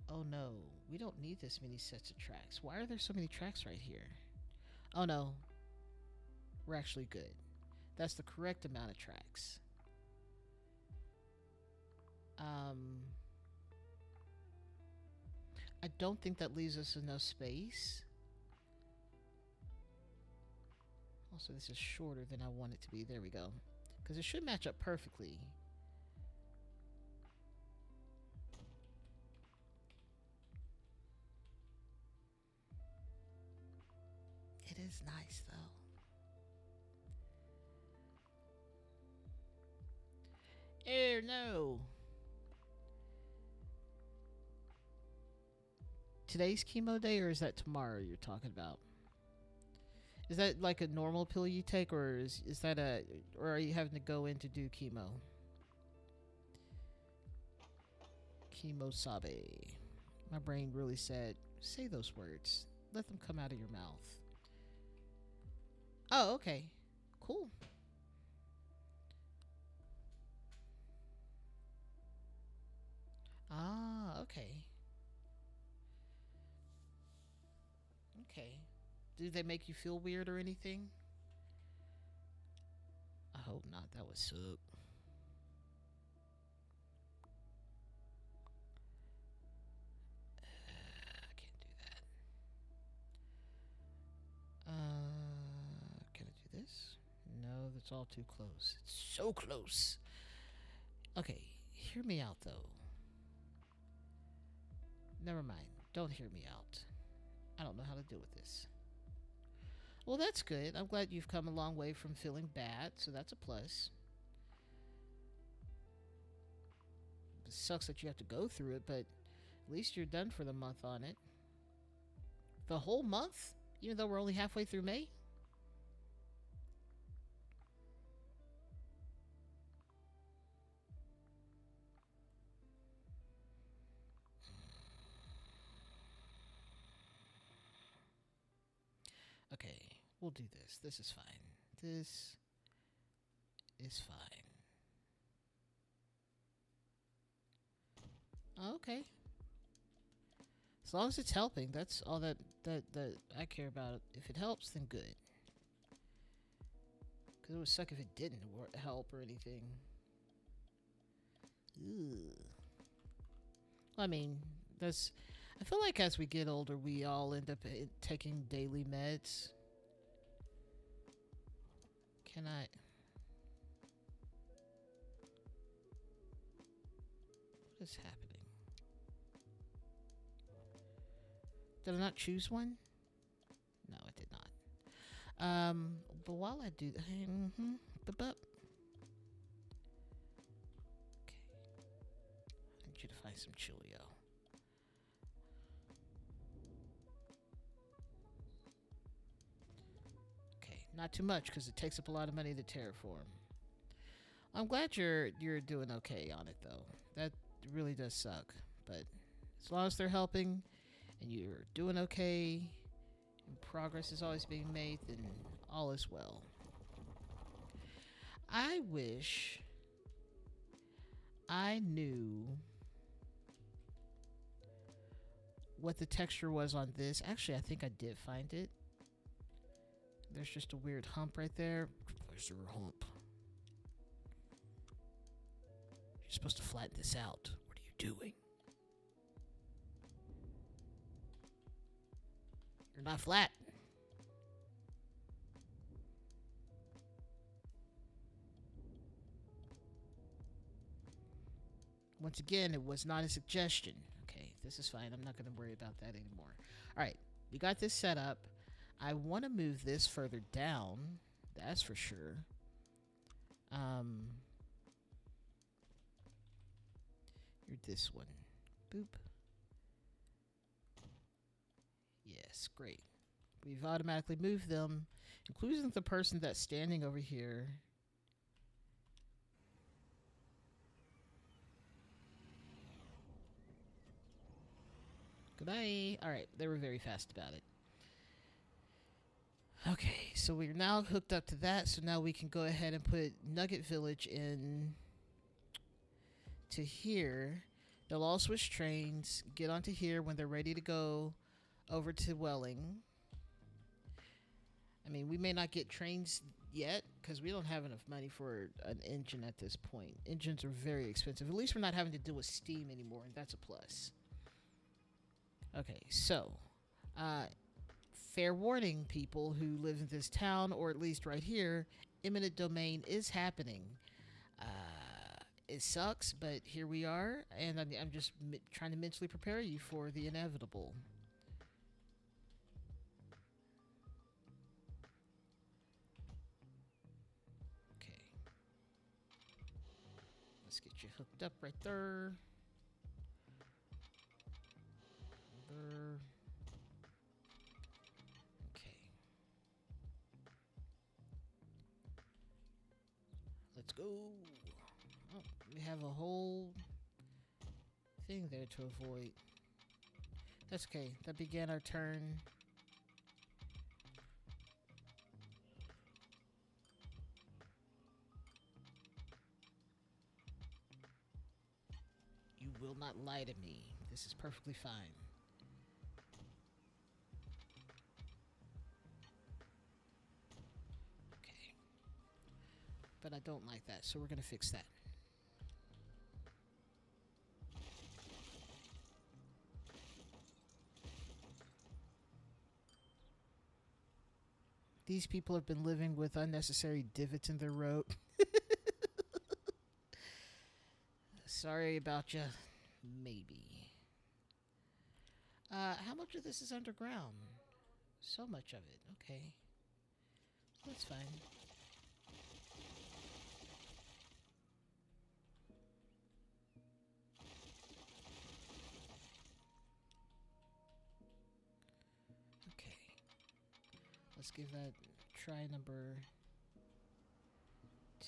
Oh no, we don't need this many sets of tracks. Why are there so many tracks right here? Oh no, we're actually good. That's the correct amount of tracks. Um, I don't think that leaves us enough space. Also, this is shorter than I want it to be. There we go. Because it should match up perfectly. It is nice though. No. Today's chemo day, or is that tomorrow you're talking about? Is that like a normal pill you take, or is that or are you having to go in to do chemo? Chemo sabe. My brain really said, say those words. Let them come out of your mouth. Oh, okay. Cool. Ah, okay. Okay. Do they make you feel weird or anything? I hope not. That would suck. I can't do that. Can I do this? No, that's all too close. It's so close. Okay, hear me out though. Never mind. Don't hear me out. I don't know how to deal with this. Well, that's good. I'm glad you've come a long way from feeling bad, so that's a plus. It sucks that you have to go through it, but at least you're done for the month on it. The whole month? Even though we're only halfway through May? Okay, we'll do this. This is fine. This is fine. Okay. As long as it's helping, that's all that I care about. If it helps, then good. Because it would suck if it didn't help or anything. Ugh. I mean, that's. I feel like as we get older, we all end up taking daily meds. Can I? What is happening? Did I not choose one? No, I did not. But while I do, okay. I need you to find some Chilio. Okay, not too much because it takes up a lot of money to terraform. I'm glad you're doing okay on it though. That really does suck, but as long as they're helping and you're doing okay and progress is always being made, then all is well. I wish I knew what the texture was on this. Actually, I think I did find it. There's just a weird hump right there. Where's the hump? You're supposed to flatten this out. What are you doing? You're not flat. Once again, it was not a suggestion. Okay, this is fine. I'm not going to worry about that anymore. All right, we got this set up. I want to move this further down. That's for sure. You're this one. Boop. Yes, great. We've automatically moved them, including the person that's standing over here. Goodbye. All right, they were very fast about it. Okay, so we're now hooked up to that, so now we can go ahead and put Nugget Village in to here. They'll all switch trains, get onto here when they're ready to go over to Welling. I mean, we may not get trains yet because we don't have enough money for an engine at this point. Engines are very expensive. At least we're not having to deal with steam anymore, and that's a plus. Okay, so fair warning, people who live in this town, or at least right here, eminent domain is happening. It sucks, but here we are, and I'm just trying to mentally prepare you for the inevitable. Okay. Let's get you hooked up right there. There. Okay. Let's go. Oh, we have a whole thing there to avoid. That's okay. That began our turn. You will not lie to me. This is perfectly fine. Okay. But I don't like that, so we're going to fix that. These people have been living with unnecessary divots in their road. Sorry about you. Maybe. How much of this is underground? So much of it. Okay. That's fine. Okay. Let's give that try number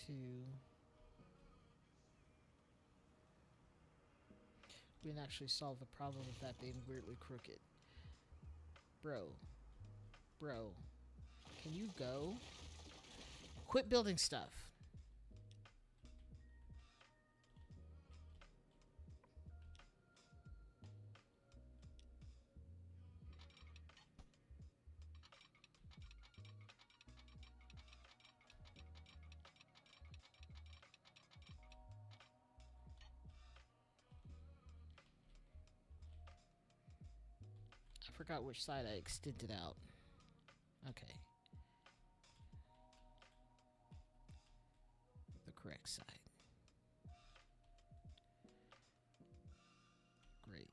2. We didn't actually solve the problem of that being weirdly crooked. Bro. Can you go? Quit building stuff. I forgot which side I extended out. Okay. The correct side. Great.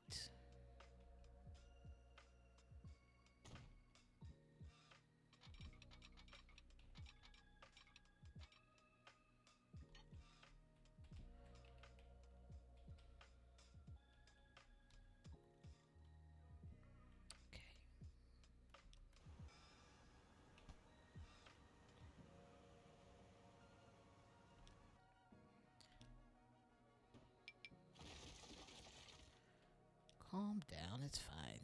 Calm down, it's fine.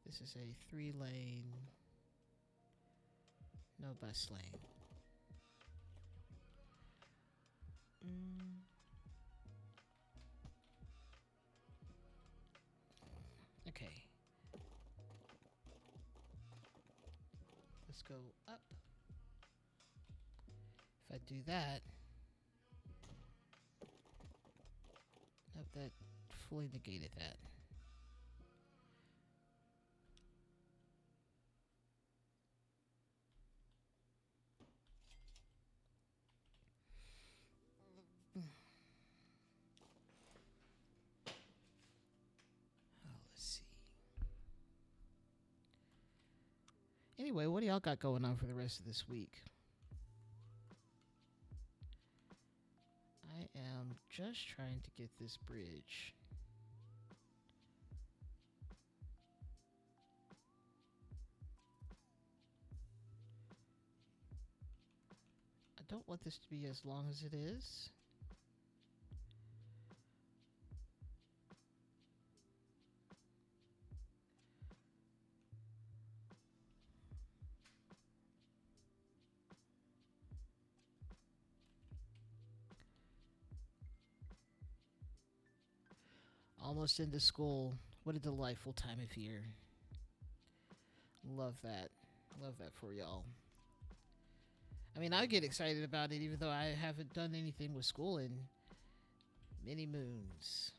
This is a 3-lane, no bus lane. go up. If I do that, nope, that fully negated that. Oh, let's see. Anyway, what do y'all got going on for the rest of this week? I am just trying to get this bridge. I don't want this to be as long as it is. Almost into school. What a delightful time of year. Love that. Love that for y'all. I mean, I get excited about it even though I haven't done anything with school in many moons.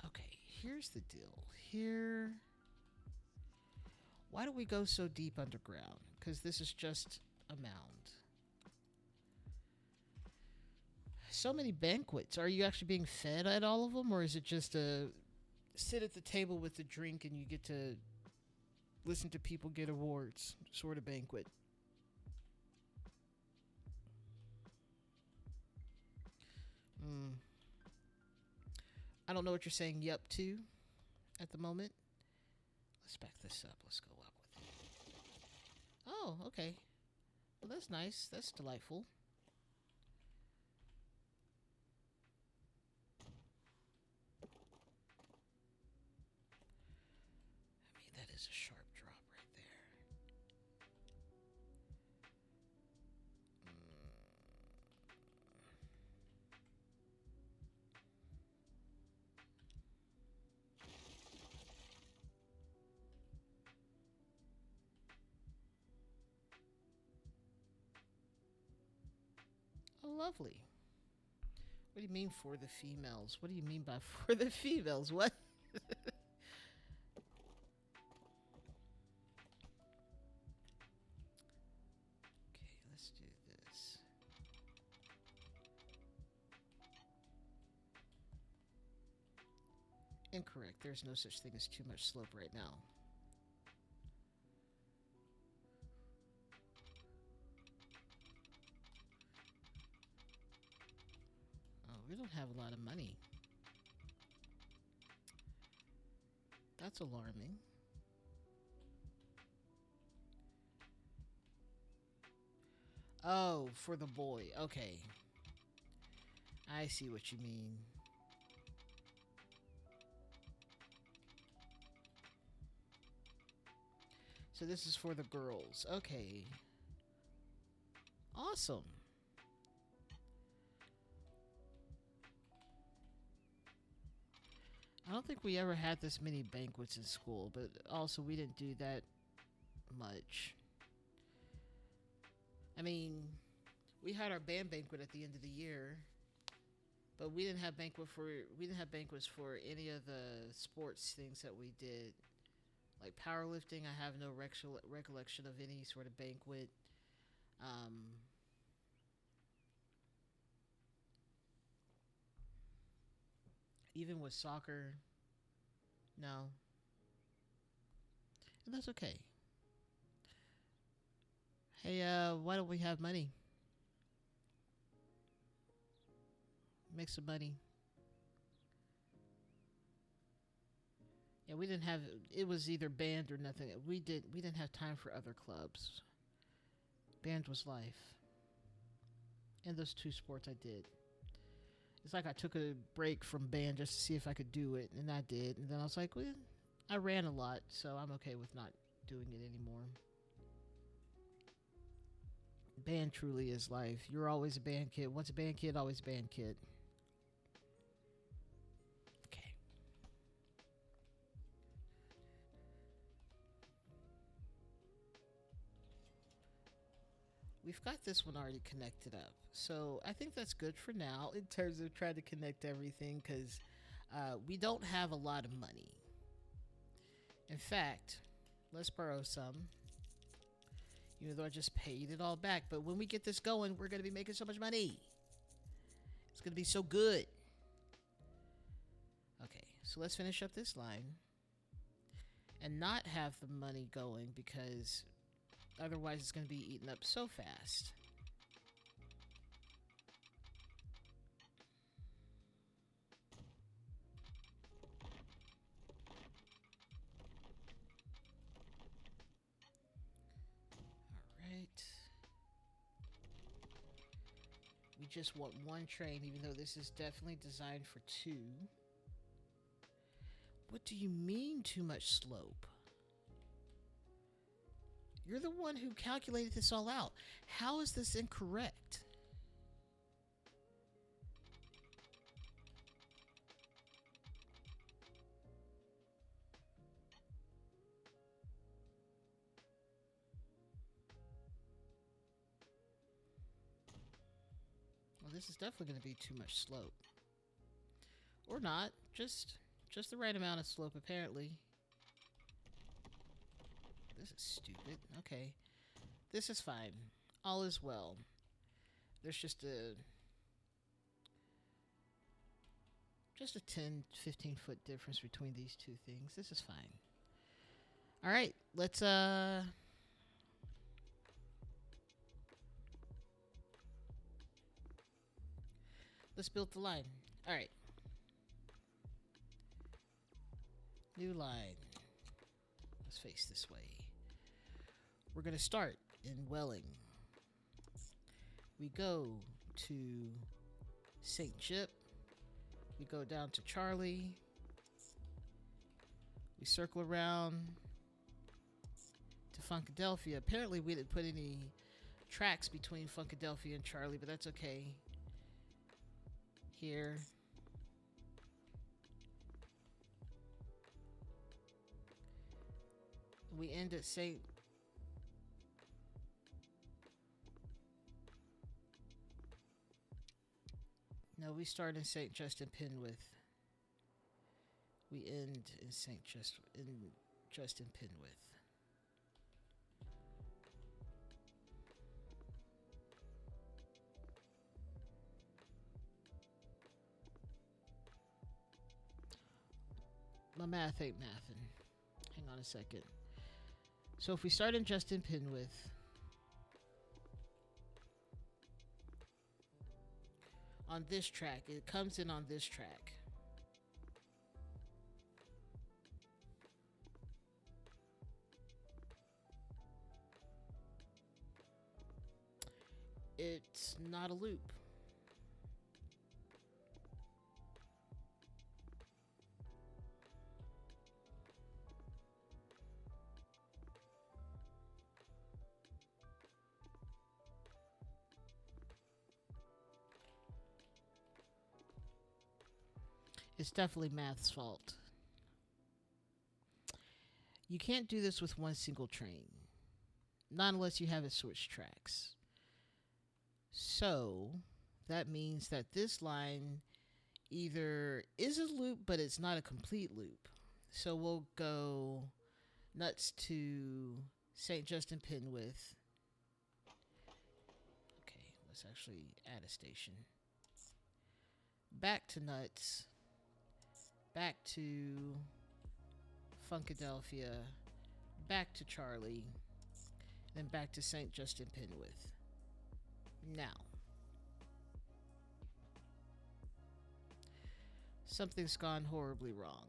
Okay, here's the deal. Here. Why do we go so deep underground? Because this is just a mound. So many banquets. Are you actually being fed at all of them, or is it just a sit at the table with a drink and you get to listen to people get awards sort of banquet? Hmm. I don't know what you're saying yup to at the moment. Let's back this up. Let's go up with it. Oh, okay. Well, that's nice. That's delightful. I mean, that is a sharp drop right there. Oh, lovely. What do you mean for the females? What do you mean by for the females? What? Okay, let's do this. Incorrect. There's no such thing as too much slope right now. Oh, we don't have a lot of money. That's alarming. Oh, for the boy. Okay. I see what you mean. So this is for the girls. Okay. Awesome. I don't think we ever had this many banquets in school, but also we didn't do that much. I mean, we had our band banquet at the end of the year, but we didn't have banquets for any of the sports things that we did. Like powerlifting, I have no recollection of any sort of banquet. Um, Even with soccer, no. And that's okay. Hey, why don't we have money? Make some money. Yeah, we didn't have. It was either band or nothing. We didn't have time for other clubs. Band was life. And those two sports I did. It's like I took a break from band just to see if I could do it, and I did. And then I was like, well, I ran a lot, so I'm okay with not doing it anymore. Band truly is life. You're always a band kid. Once a band kid, always a band kid. we've got this one already connected up. So I think that's good for now in terms of trying to connect everything because we don't have a lot of money. In fact, let's borrow some. Even though I just paid it all back. But when we get this going, we're going to be making so much money. It's going to be so good. Okay, so let's finish up this line. And not have the money going because otherwise it's going to be eaten up so fast. Alright. We just want one train, even though this is definitely designed for two. What do you mean too much slope? You're the one who calculated this all out. How is this incorrect? Well, this is definitely going to be too much slope. Or not. Just the right amount of slope, apparently. This is stupid. Okay. This is fine. All is well. There's just a 10, 15 foot difference between these two things. This is fine. All right, let's build the line. All right. New line. Let's face this way. We're going to start in Welling. We go to St. Chip. We go down to Charlie. We circle around to Funkadelphia. Apparently we didn't put any tracks between Funkadelphia and Charlie, but that's okay. Here. We end at St. No, we start in St. Justin Penwith. We end in Justin Penwith. My math ain't mathin'. Hang on a second. So if we start in Justin Penwith, on this track, it comes in on this track. It's not a loop. It's definitely math's fault. You can't do this with one single train. Not unless you have it switch tracks. So, that means that this line either is a loop, but it's not a complete loop. So we'll go nuts to St. Justin Penwith. Okay, let's actually add a station. Back to nuts. Back to Funkadelphia. Back to Charlie. Then back to St. Justin Penwith. Now, something's gone horribly wrong.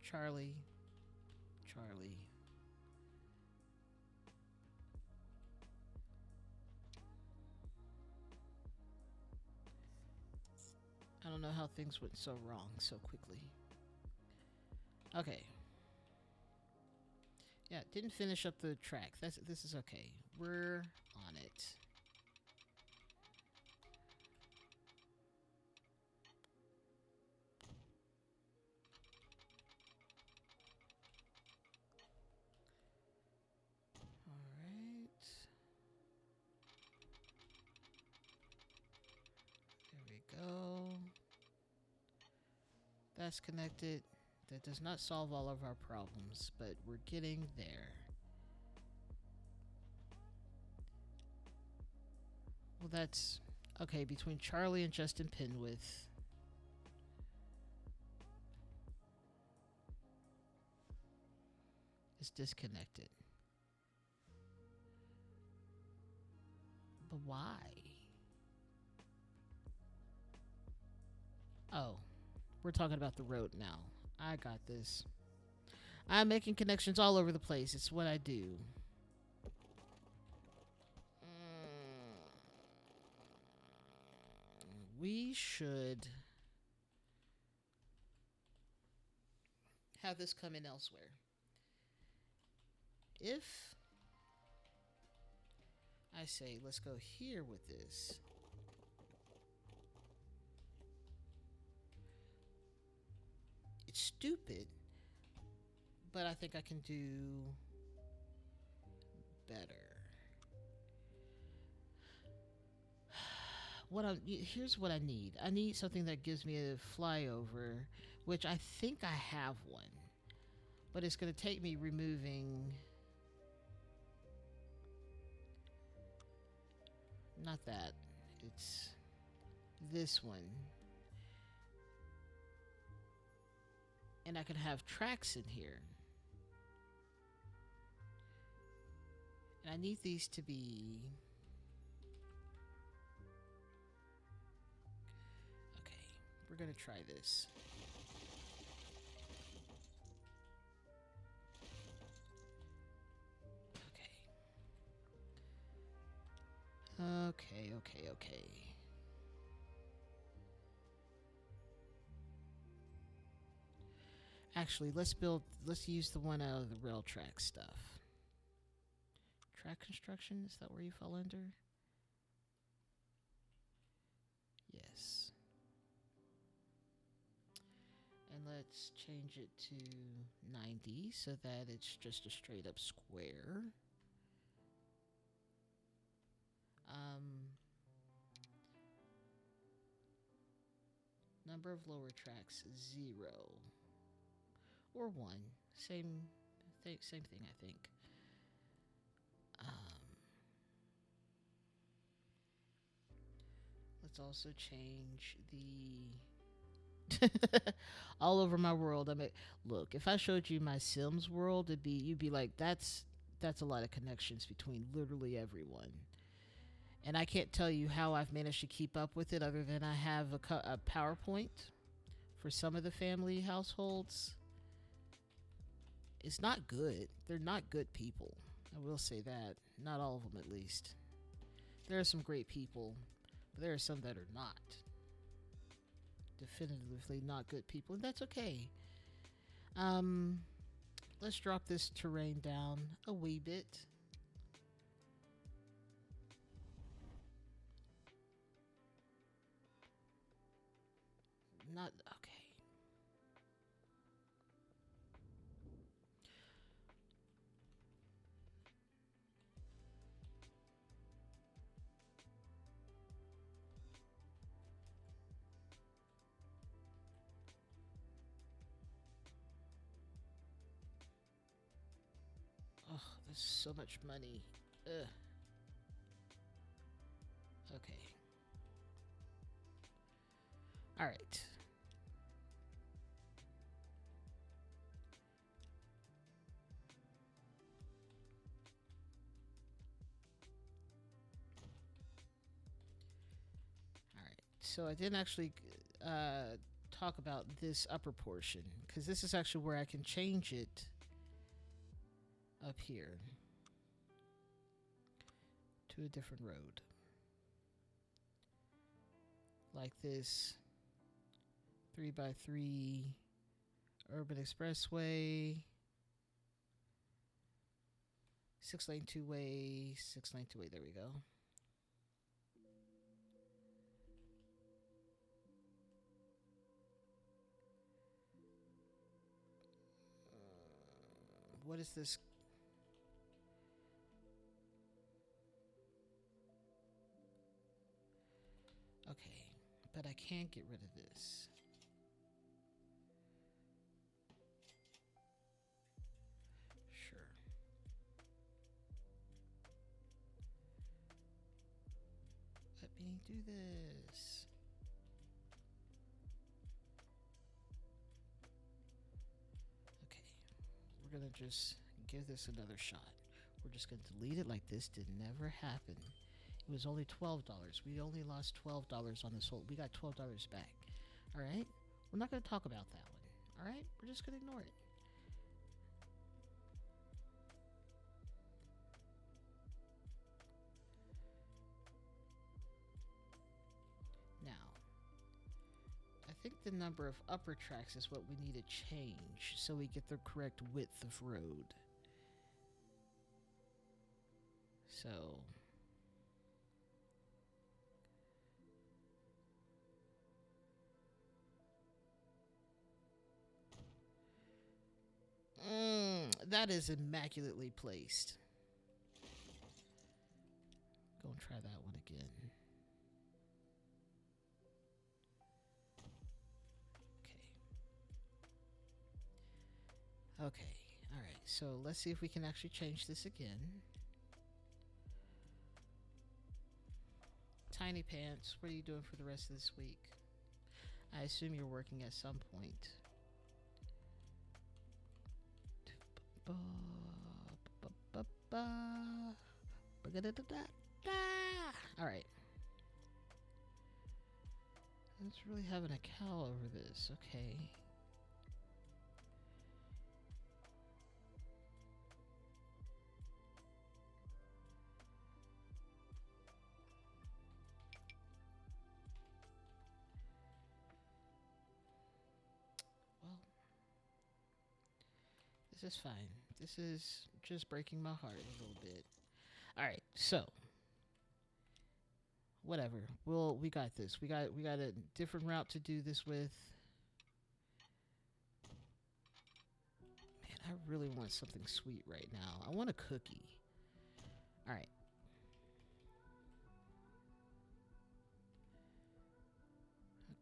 Charlie. I don't know how things went so wrong so quickly. Okay. Yeah, didn't finish up the track. This is okay. We're on it. That's connected. That does not solve all of our problems, but we're getting there. Well, that's okay. Between Charlie and Justin Penwith, is disconnected. But why? Oh, we're talking about the road now. I got this. I'm making connections all over the place. It's what I do. We should have this come in elsewhere. If I say, let's go here with this, it's stupid, but I think I can do better. Here's what I need. I need something that gives me a flyover, which I think I have one, but it's going to take me removing. Not that. It's this one. And I can have tracks in here. And I need these to be. Okay, we're going to try this. Okay. Actually, let's use the one out of the rail track stuff. Track construction, is that where you fall under? Yes. And let's change it to 90 so that it's just a straight up square. Number of lower tracks, 0. Or 1. Same thing, I think. Let's also change the all over my world. I mean, look, if I showed you my Sims world, you'd be like, that's a lot of connections between literally everyone. And I can't tell you how I've managed to keep up with it, other than I have a PowerPoint for some of the family households. It's not good. They're not good people. I will say that. Not all of them, at least. There are some great people, but there are some that are not. Definitively not good people, and that's okay. Let's drop this terrain down a wee bit. Not okay. Oh, there's so much money. Ugh. Okay. All right. So I didn't actually talk about this upper portion, because this is actually where I can change it up here to a different road. Like this 3x3 urban expressway, 6-lane two-way, 6-lane two-way, there we go. What is this? Okay, but I can't get rid of this. me do this. Okay, we're gonna just give this another shot. We're just gonna delete it like this did never happen. It was only $12. We only lost $12 on this whole. We got $12 back. All right, we're not gonna talk about that one. All right, we're just gonna ignore it. Now, I think the number of upper tracks is what we need to change so we get the correct width of road. So, that is immaculately placed. Go and try that one again. Okay, alright, so let's see if we can actually change this again. Tiny Pants, what are you doing for the rest of this week? I assume you're working at some point. Alright. Let's really having a cow over this, okay. This is fine. This is just breaking my heart a little bit. All right, so whatever. We got this. We got a different route to do this with. Man, I really want something sweet right now. I want a cookie. All right.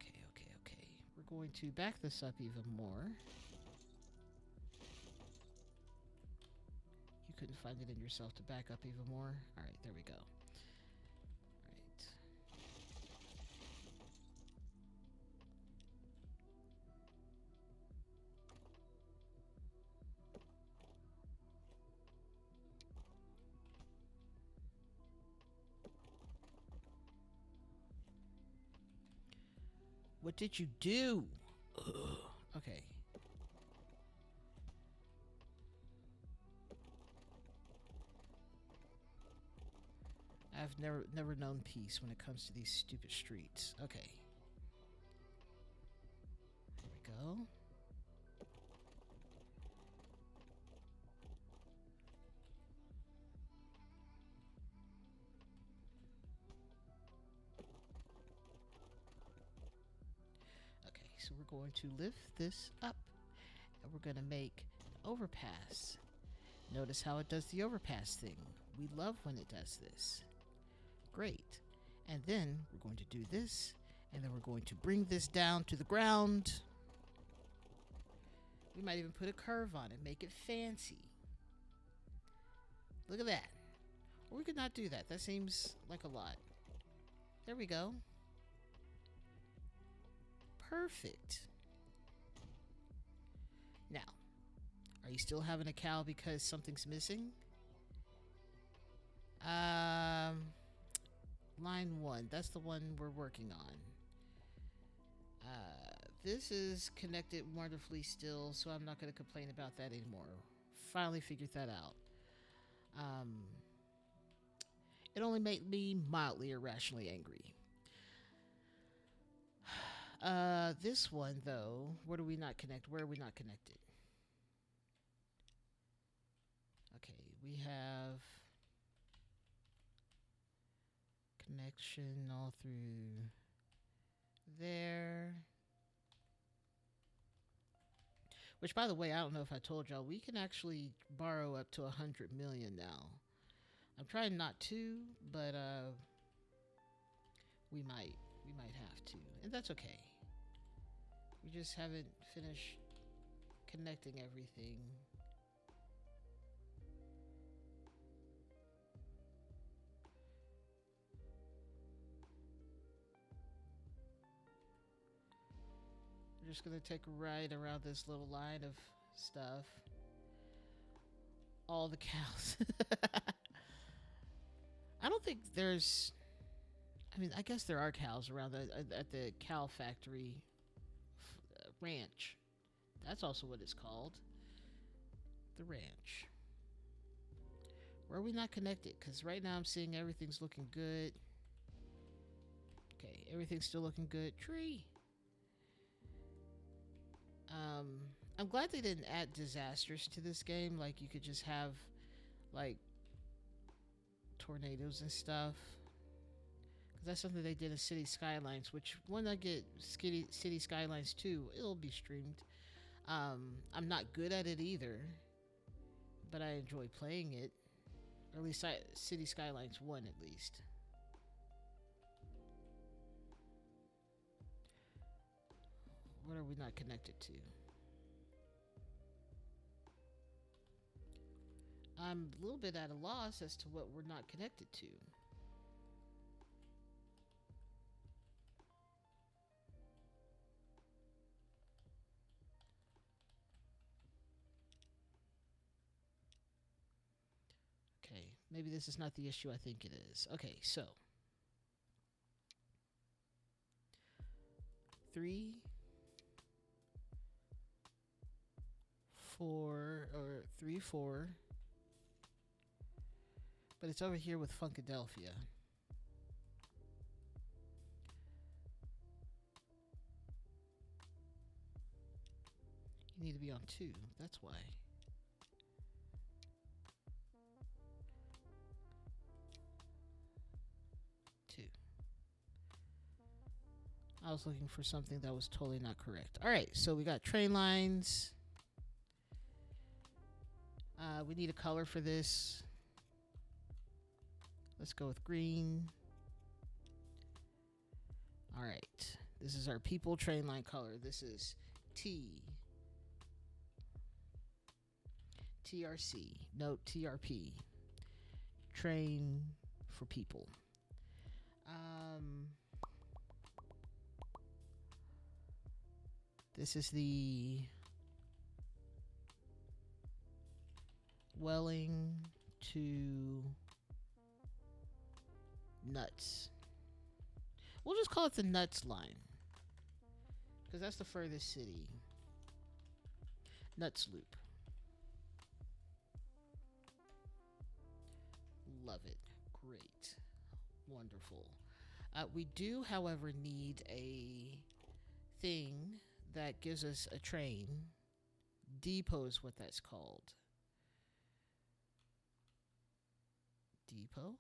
Okay. We're going to back this up even more. Couldn't find it in yourself to back up even more. All right, there we go. All right. What did you do? Ugh. Okay. I've never known peace when it comes to these stupid streets. Okay. There we go. Okay, so we're going to lift this up and we're going to make an overpass. Notice how it does the overpass thing. We love when it does this. Great. And then we're going to do this, and then we're going to bring this down to the ground. We might even put a curve on it, make it fancy. Look at that. Or we could not do that. That seems like a lot. There we go. Perfect. Now, are you still having a cow because something's missing? Line 1, that's the one we're working on. This is connected wonderfully still, so I'm not going to complain about that anymore. Finally figured that out. It only made me mildly irrationally angry. This one, though, where do we not connect? Where are we not connected? Okay, we have connection all through there. Which, by the way, I don't know if I told y'all, we can actually borrow up to 100 million now. I'm trying not to, but we might have to, and that's okay. We just haven't finished connecting everything. We're just gonna take a ride around this little line of stuff. All the cows. I don't think there's. I mean, I guess there are cows around at the cow factory ranch. That's also what it's called. The ranch. Where are we not connected? Because right now I'm seeing everything's looking good. Okay, everything's still looking good. Tree. I'm glad they didn't add disasters to this game. Like you could just have like tornadoes and stuff. Because that's something they did in City Skylines. Which when I get City Skylines 2, it'll be streamed. I'm not good at it either, but I enjoy playing it. Or at least City Skylines 1 at least. What are we not connected to? I'm a little bit at a loss as to what we're not connected to. Okay, maybe this is not the issue I think it is. Okay, so 3, 4, or 3, 4. But it's over here with Funkadelphia. You need to be on 2. That's why. 2. I was looking for something that was totally not correct. All right, so we got train lines. We need a color for this. Let's go with green. All right. This is our people train line color. This is TRC. Note TRP. Train for people. This is the Welling to Nuts. We'll just call it the Nuts line, because that's the furthest city. Nuts Loop. Love it. Great. Wonderful. We do, however, need a thing that gives us a train. Depot is what that's called. Depot?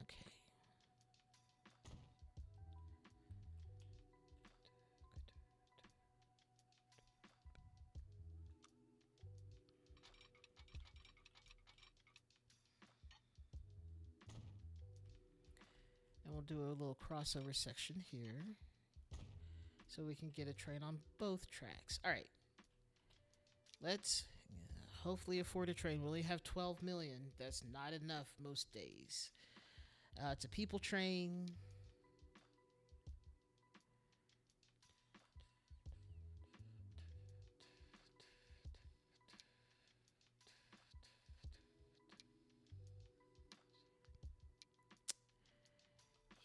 Okay. And we'll do a little crossover section here so we can get a train on both tracks. All right. Let's hopefully afford a train. We only have 12 million. That's not enough most days. It's a people train.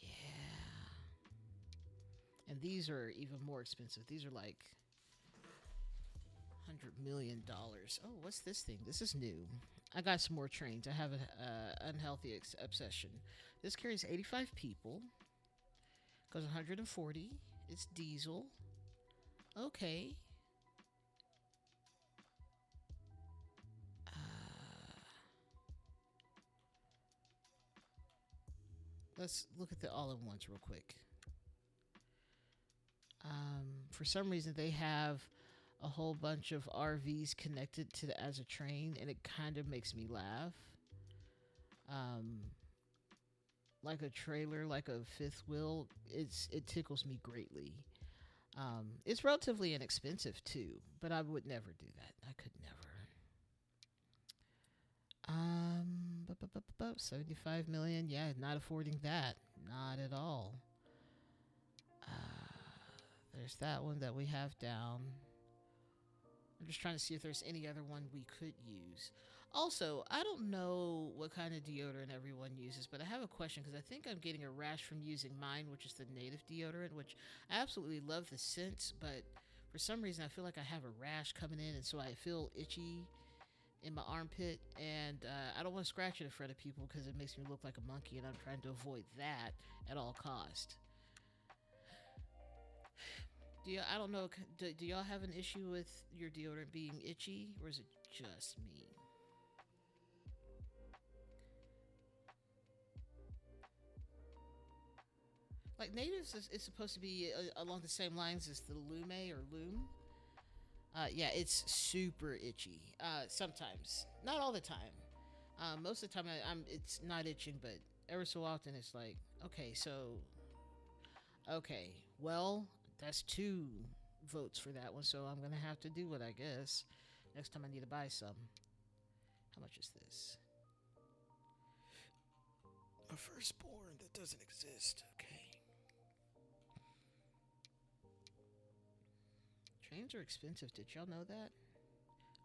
Yeah. And these are even more expensive. These are like $100 million. Oh, what's this thing? This is new. I got some more trains. I have an unhealthy obsession. This carries 85 people. Goes 140. It's diesel. Okay. Let's look at the all-in-ones real quick. For some reason, they have a whole bunch of RVs connected to as a train, and it kind of makes me laugh. Like a trailer, like a fifth wheel, it tickles me greatly. It's relatively inexpensive too, but I would never do that. I could never. 75 million. Yeah, not affording that. Not at all. There's that one that we have down. I'm just trying to see if there's any other one we could use. Also, I don't know what kind of deodorant everyone uses, but I have a question because I think I'm getting a rash from using mine, which is the native deodorant, which I absolutely love the scent, but for some reason I feel like I have a rash coming in, and so I feel itchy in my armpit, and I don't want to scratch it in front of people because it makes me look like a monkey, and I'm trying to avoid that at all cost. I don't know. Do y'all have an issue with your deodorant being itchy, or is it just me? Like natives is supposed to be along the same lines as the Lume or Loom. Yeah, it's super itchy. Sometimes, not all the time. Most of the time, it's not itching, but ever so often, it's like, okay, okay, well, that's two votes for that one, so I'm gonna have to do it, I guess. Next time I need to buy some. How much is this? A firstborn that doesn't exist. Okay. Trains are expensive. Did y'all know that?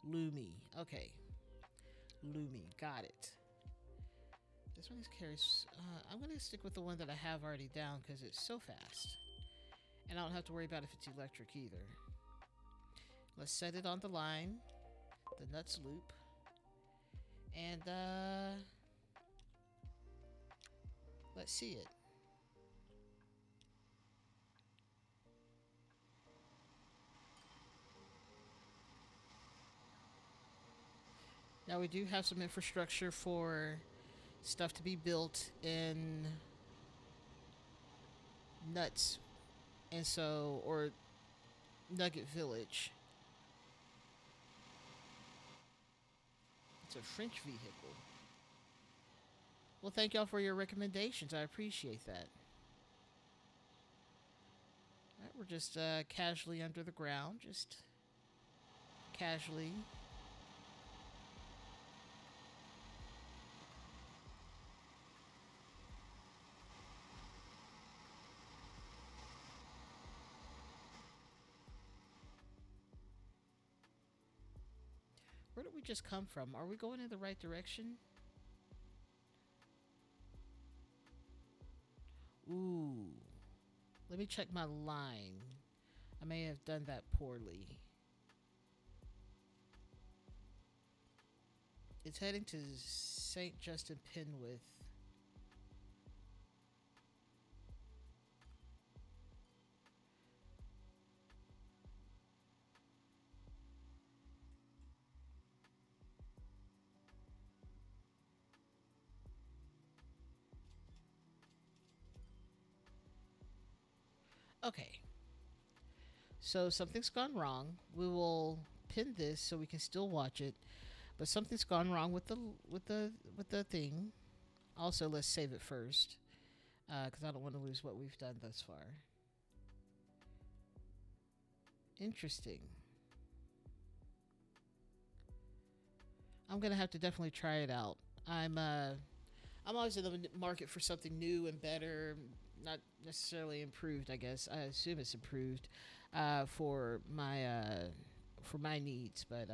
Lumi. Okay. Lumi. Got it. This one carries. I'm going to stick with the one that I have already down because it's so fast. And I don't have to worry about if it's electric either. Let's set it on the line. The nuts loop. And let's see it. Now we do have some infrastructure for stuff to be built in Nuts, and so or Nugget Village. It's a French vehicle. Well, thank y'all for your recommendations. I appreciate that. All right, we're just casually under the ground, just casually. Where did we just come from? Are we going in the right direction? Ooh. Let me check my line. I may have done that poorly. It's heading to St. Justin Penwith. Okay. So something's gone wrong. We will pin this so we can still watch it. But something's gone wrong with the thing. Also, let's save it first, because I don't want to lose what we've done thus far. Interesting. I'm gonna have to definitely try it out. I'm always in the market for something new and better, not necessarily improved. I guess I assume it's improved for my needs. But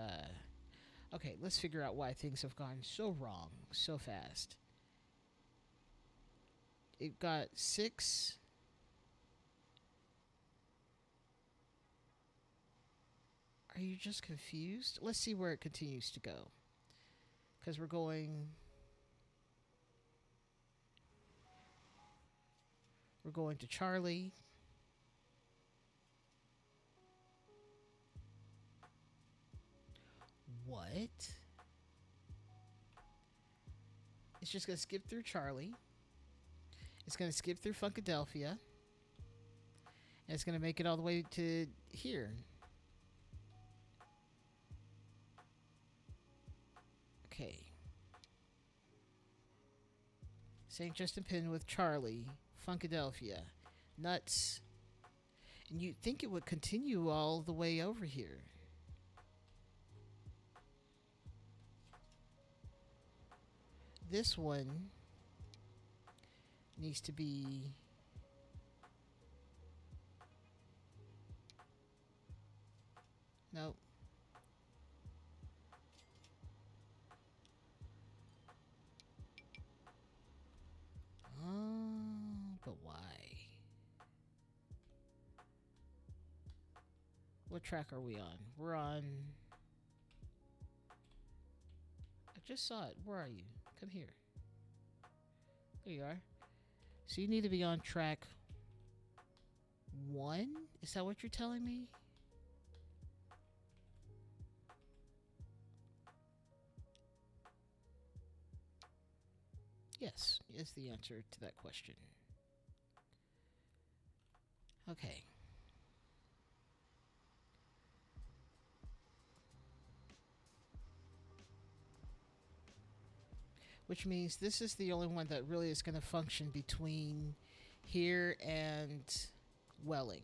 okay, let's figure out why things have gone so wrong so fast. It got 6. Are you just confused? Let's see where it continues to go. Because we're going to Charlie. What? It's just going to skip through Charlie. It's going to skip through Funkadelphia. And it's going to make it all the way to here. Okay. St. Justin Penn with Charlie. Funkadelphia. Nuts. And you'd think it would continue all the way over here. This one needs to be. Nope. But why? What track are we on? We're on. I just saw it. Where are you? Come here. There you are. So you need to be on track 1? Is that what you're telling me? Yes, is the answer to that question. Okay. Which means this is the only one that really is going to function between here and Welling.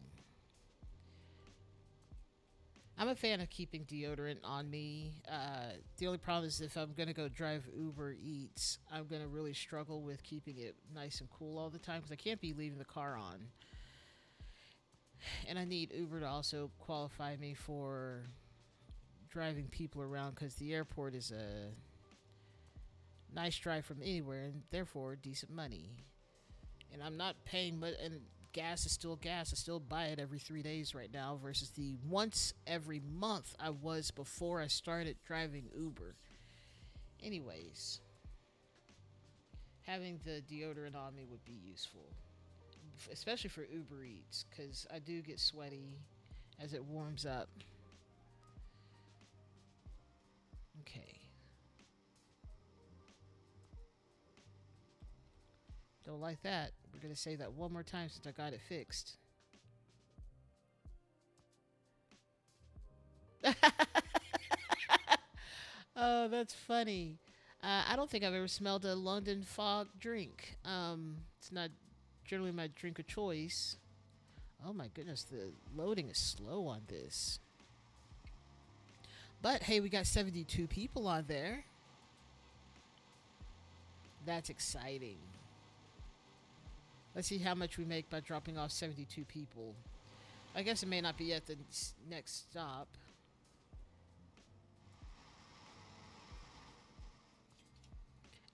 I'm a fan of keeping deodorant on me. The only problem is if I'm going to go drive Uber Eats, I'm going to really struggle with keeping it nice and cool all the time because I can't be leaving the car on. And I need Uber to also qualify me for driving people around because the airport is a nice drive from anywhere and therefore decent money. And I'm not paying much, and gas is still gas. I still buy it every 3 days right now versus the once every month I was before I started driving Uber. Anyways, having the deodorant on me would be useful, especially for Uber Eats because I do get sweaty as it warms up. Okay. Don't like that. We're going to say that one more time since I got it fixed. Oh, that's funny. I don't think I've ever smelled a London fog drink. It's not generally my drink of choice. Oh my goodness, the loading is slow on this. But hey, we got 72 people on there. That's exciting. Let's see how much we make by dropping off 72 people. I guess it may not be at the next stop.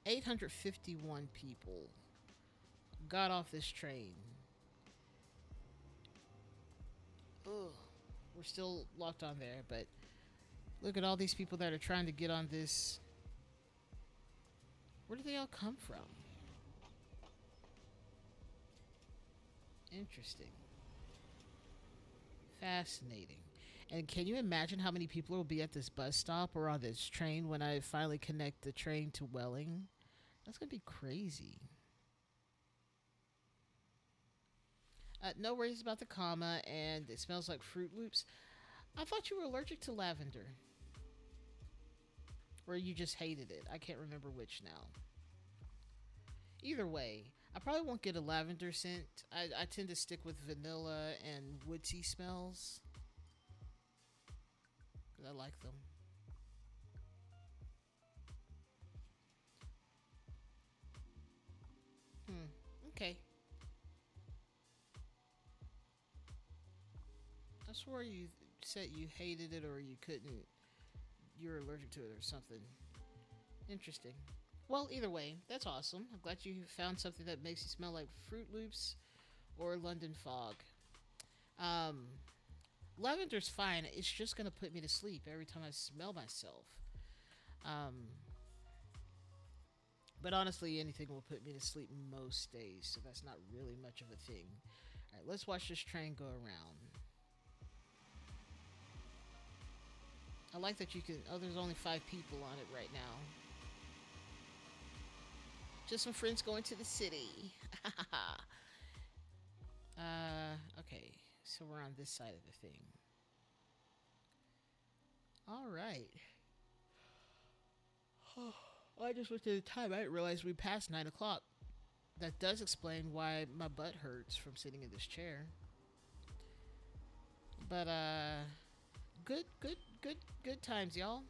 $851 people got off this train. Ugh, we're still locked on there, but look at all these people that are trying to get on this. Where do they all come from? Interesting. Fascinating. And can you imagine how many people will be at this bus stop or on this train when I finally connect the train to Welling? That's going to be crazy. No worries about the comma, and it smells like Fruit Loops. I thought you were allergic to lavender. Or you just hated it. I can't remember which now. Either way, I probably won't get a lavender scent. I tend to stick with vanilla and woodsy smells. I like them. Okay. I swore you said you hated it or you couldn't. You're allergic to it or something. Interesting. Well, either way, that's awesome. I'm glad you found something that makes you smell like Fruit Loops or London Fog. Um, Lavender's fine. It's just gonna put me to sleep every time I smell myself. Um, but honestly, anything will put me to sleep most days, so that's not really much of a thing. All right, let's watch this train go around. I like that you can. Oh, there's only 5 people on it right now. Just some friends going to the city. Okay, so we're on this side of the thing. All right. I just looked at the time. I didn't realize we passed 9 o'clock. That does explain why my butt hurts from sitting in this chair. But good times, y'all.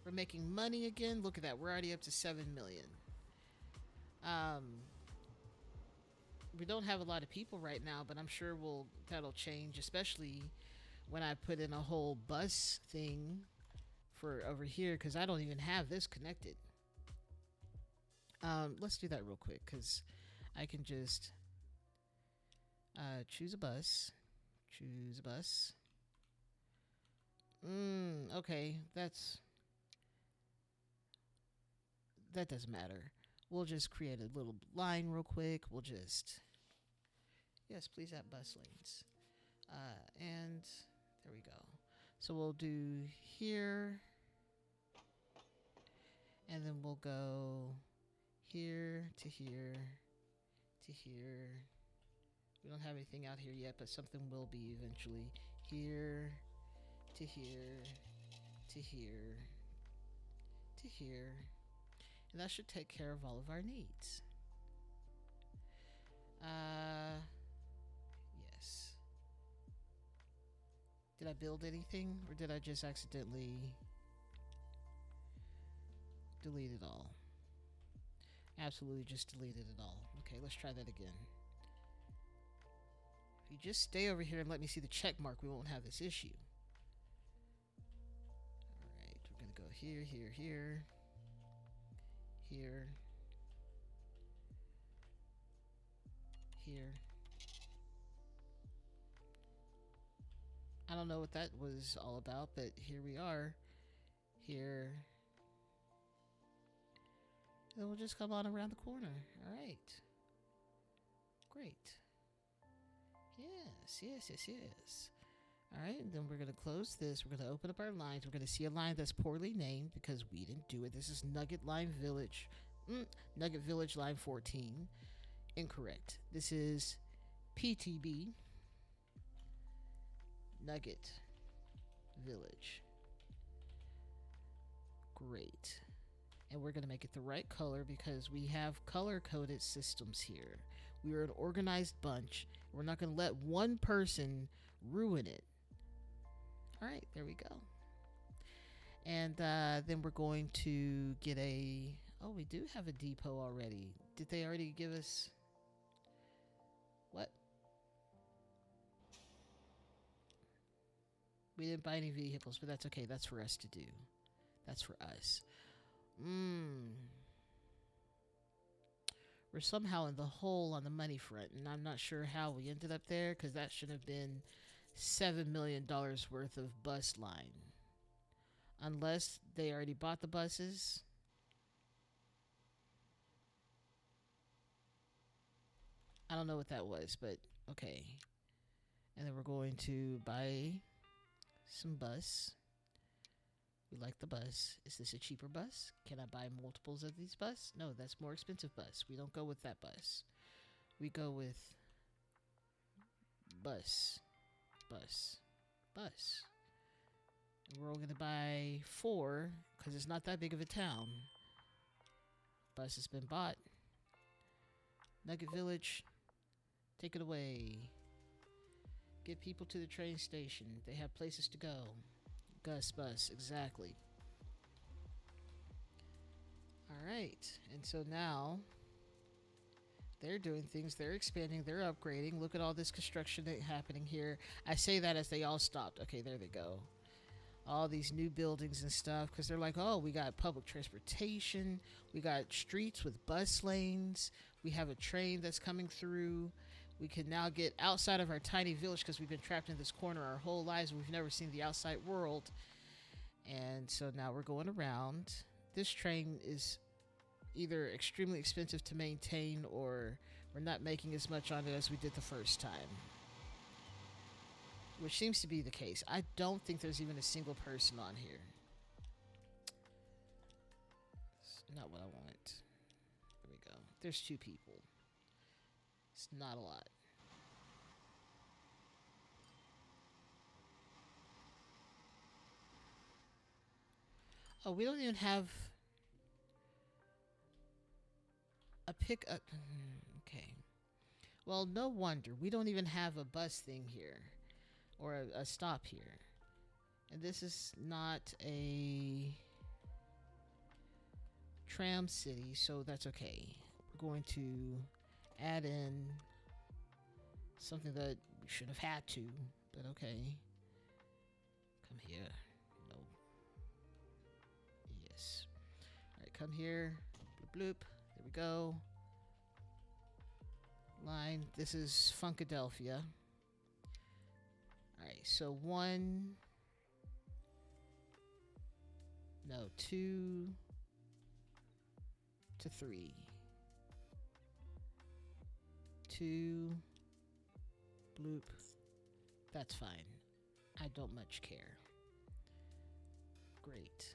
We're making money again. Look at that. We're already up to 7 million. Um, we don't have a lot of people right now, but I'm sure that'll change, especially when I put in a whole bus thing for over here because I don't even have this connected. Let's do that real quick because I can just choose a bus. Choose a bus. Okay, that doesn't matter. We'll just create a little line real quick. We'll just yes, please add bus lanes. And there we go. So we'll do here, and then we'll go here to here to here. We don't have anything out here yet, but something will be eventually. Here to here to here to here. And that should take care of all of our needs. Yes. Did I build anything, or did I just accidentally delete it all? Absolutely just deleted it all. Okay, let's try that again. If you just stay over here and let me see the check mark, we won't have this issue. Alright, we're gonna go here, here, here. Here. Here. I don't know what that was all about, but here we are. Here. And we'll just come on around the corner. Alright. Great. Yes. Alright, and then we're going to close this. We're going to open up our lines. We're going to see a line that's poorly named because we didn't do it. This is Nugget Line Village. Nugget Village Line 14. Incorrect. This is PTB Nugget Village. Great. And we're going to make it the right color because we have color-coded systems here. We are an organized bunch. We're not going to let one person ruin it. All right, there we go. And then we're going to get a... Oh, we do have a depot already. Did they already give us... What? We didn't buy any vehicles, but that's okay. That's for us to do. That's for us. We're somehow in the hole on the money front, and I'm not sure how we ended up there because that should have been $7 million worth of bus line. Unless they already bought the buses. I don't know what that was, but okay. And then we're going to buy some bus. We like the bus. Is this a cheaper bus? Can I buy multiples of these bus? No, that's more expensive bus. We don't go with that bus. We go with bus. And we're all going to buy 4 because it's not that big of a town. Bus has been bought. Nugget Village, take it away. Get people to the train station. They have places to go. Gus Bus, exactly. Alright, and so now they're doing things, they're expanding, they're upgrading. Look at all this construction happening here. I say that as they all stopped. Okay, there they go. All these new buildings and stuff, because they're like, oh, we got public transportation, we got streets with bus lanes, we have a train that's coming through. We can now get outside of our tiny village because we've been trapped in this corner our whole lives. We've never seen the outside world. And so now we're going around. This train is either extremely expensive to maintain or we're not making as much on it as we did the first time. Which seems to be the case. I don't think there's even a single person on here. It's not what I want. There we go. There's 2 people. It's not a lot. Oh, we don't even have a pickup. Okay. Well, no wonder. We don't even have a bus thing here. or a stop here. And this is not a tram city, so that's okay. We're going to add in something that we should have had to, but okay. Come here. No. Yes. Alright, come here. Bloop bloop. There we go. Line. This is Funkadelphia. Alright, so 1. No, 2 to 3. 2. Bloop. That's fine. I don't much care. Great.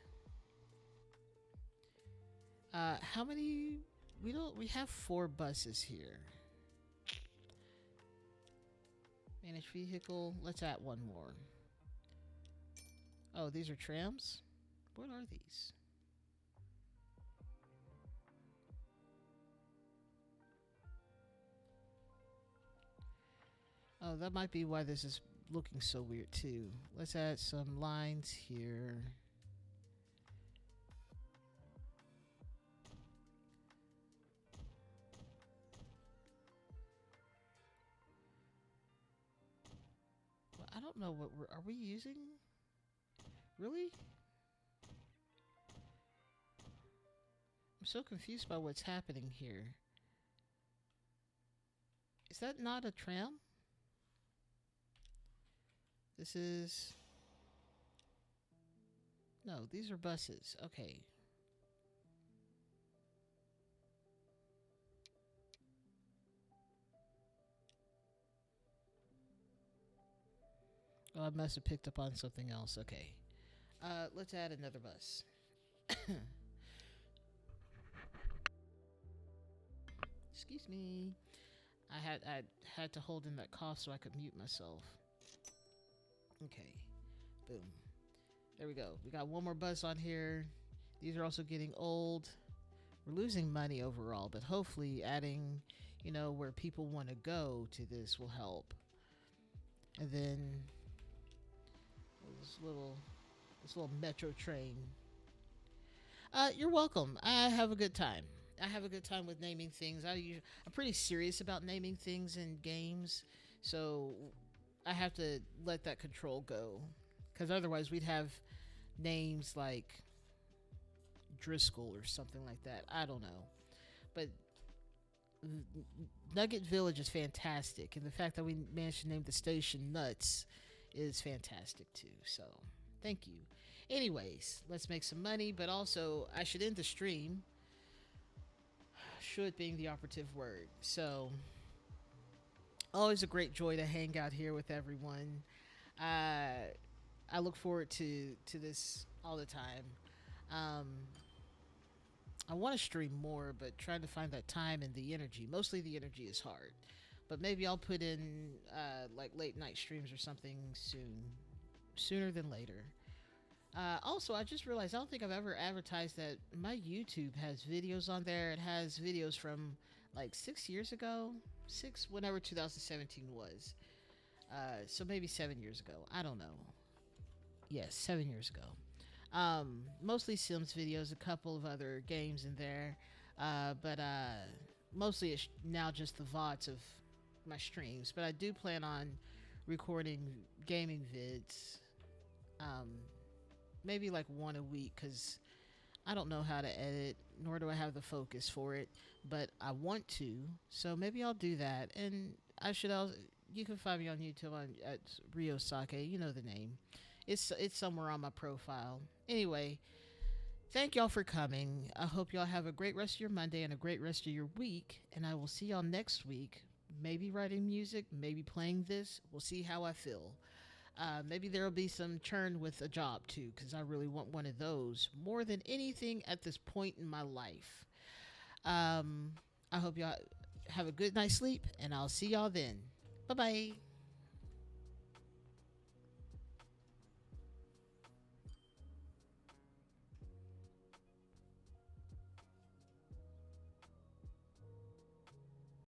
How many? We have 4 buses here. Manage vehicle. Let's add one more. Oh, these are trams? What are these? Oh, that might be why this is looking so weird too. Let's add some lines here. Well, I don't know what are we using? Really? I'm so confused by what's happening here. Is that not a tram? This is... No, these are buses. Okay. Oh, I must have picked up on something else. Okay. Let's add another bus. Excuse me. I had to hold in that cough so I could mute myself. Okay. Boom. There we go. We got one more bus on here. These are also getting old. We're losing money overall, but hopefully adding, where people want to go to this will help. And then this little metro train. You're welcome. I have a good time. I have a good time with naming things. I'm pretty serious about naming things in games, so I have to let that control go, because otherwise we'd have names like Driscoll or something like that. I don't know, but Nugget Village is fantastic, and the fact that we managed to name the station Nuts is fantastic too. So thank you. Anyways, let's make some money, but also I should end the stream. Should being the operative word. So always a great joy to hang out here with everyone. I look forward to this all the time. I want to stream more, but trying to find that time and the energy. Mostly the energy is hard, but maybe I'll put in like late night streams or something sooner than later. Also, I just realized I don't think I've ever advertised that my YouTube has videos on there. It has videos from like 6 years ago, whenever 2017 was. So maybe 7 years ago. I don't know. Yes, 7 years ago. Mostly Sims videos, a couple of other games in there. But mostly it's now just the VODs of my streams. But I do plan on recording gaming vids. Maybe like one a week, because I don't know how to edit, nor do I have the focus for it, but I want to, so maybe I'll do that. And I should also, you can find me on YouTube at Rio Sake, you know the name. It's somewhere on my profile. Anyway, thank y'all for coming. I hope y'all have a great rest of your Monday and a great rest of your week, and I will see y'all next week. Maybe writing music, maybe playing this. We'll see how I feel. Maybe there will be some churn with a job too, because I really want one of those more than anything at this point in my life. I hope y'all have a good night's sleep, and I'll see y'all then. Bye bye.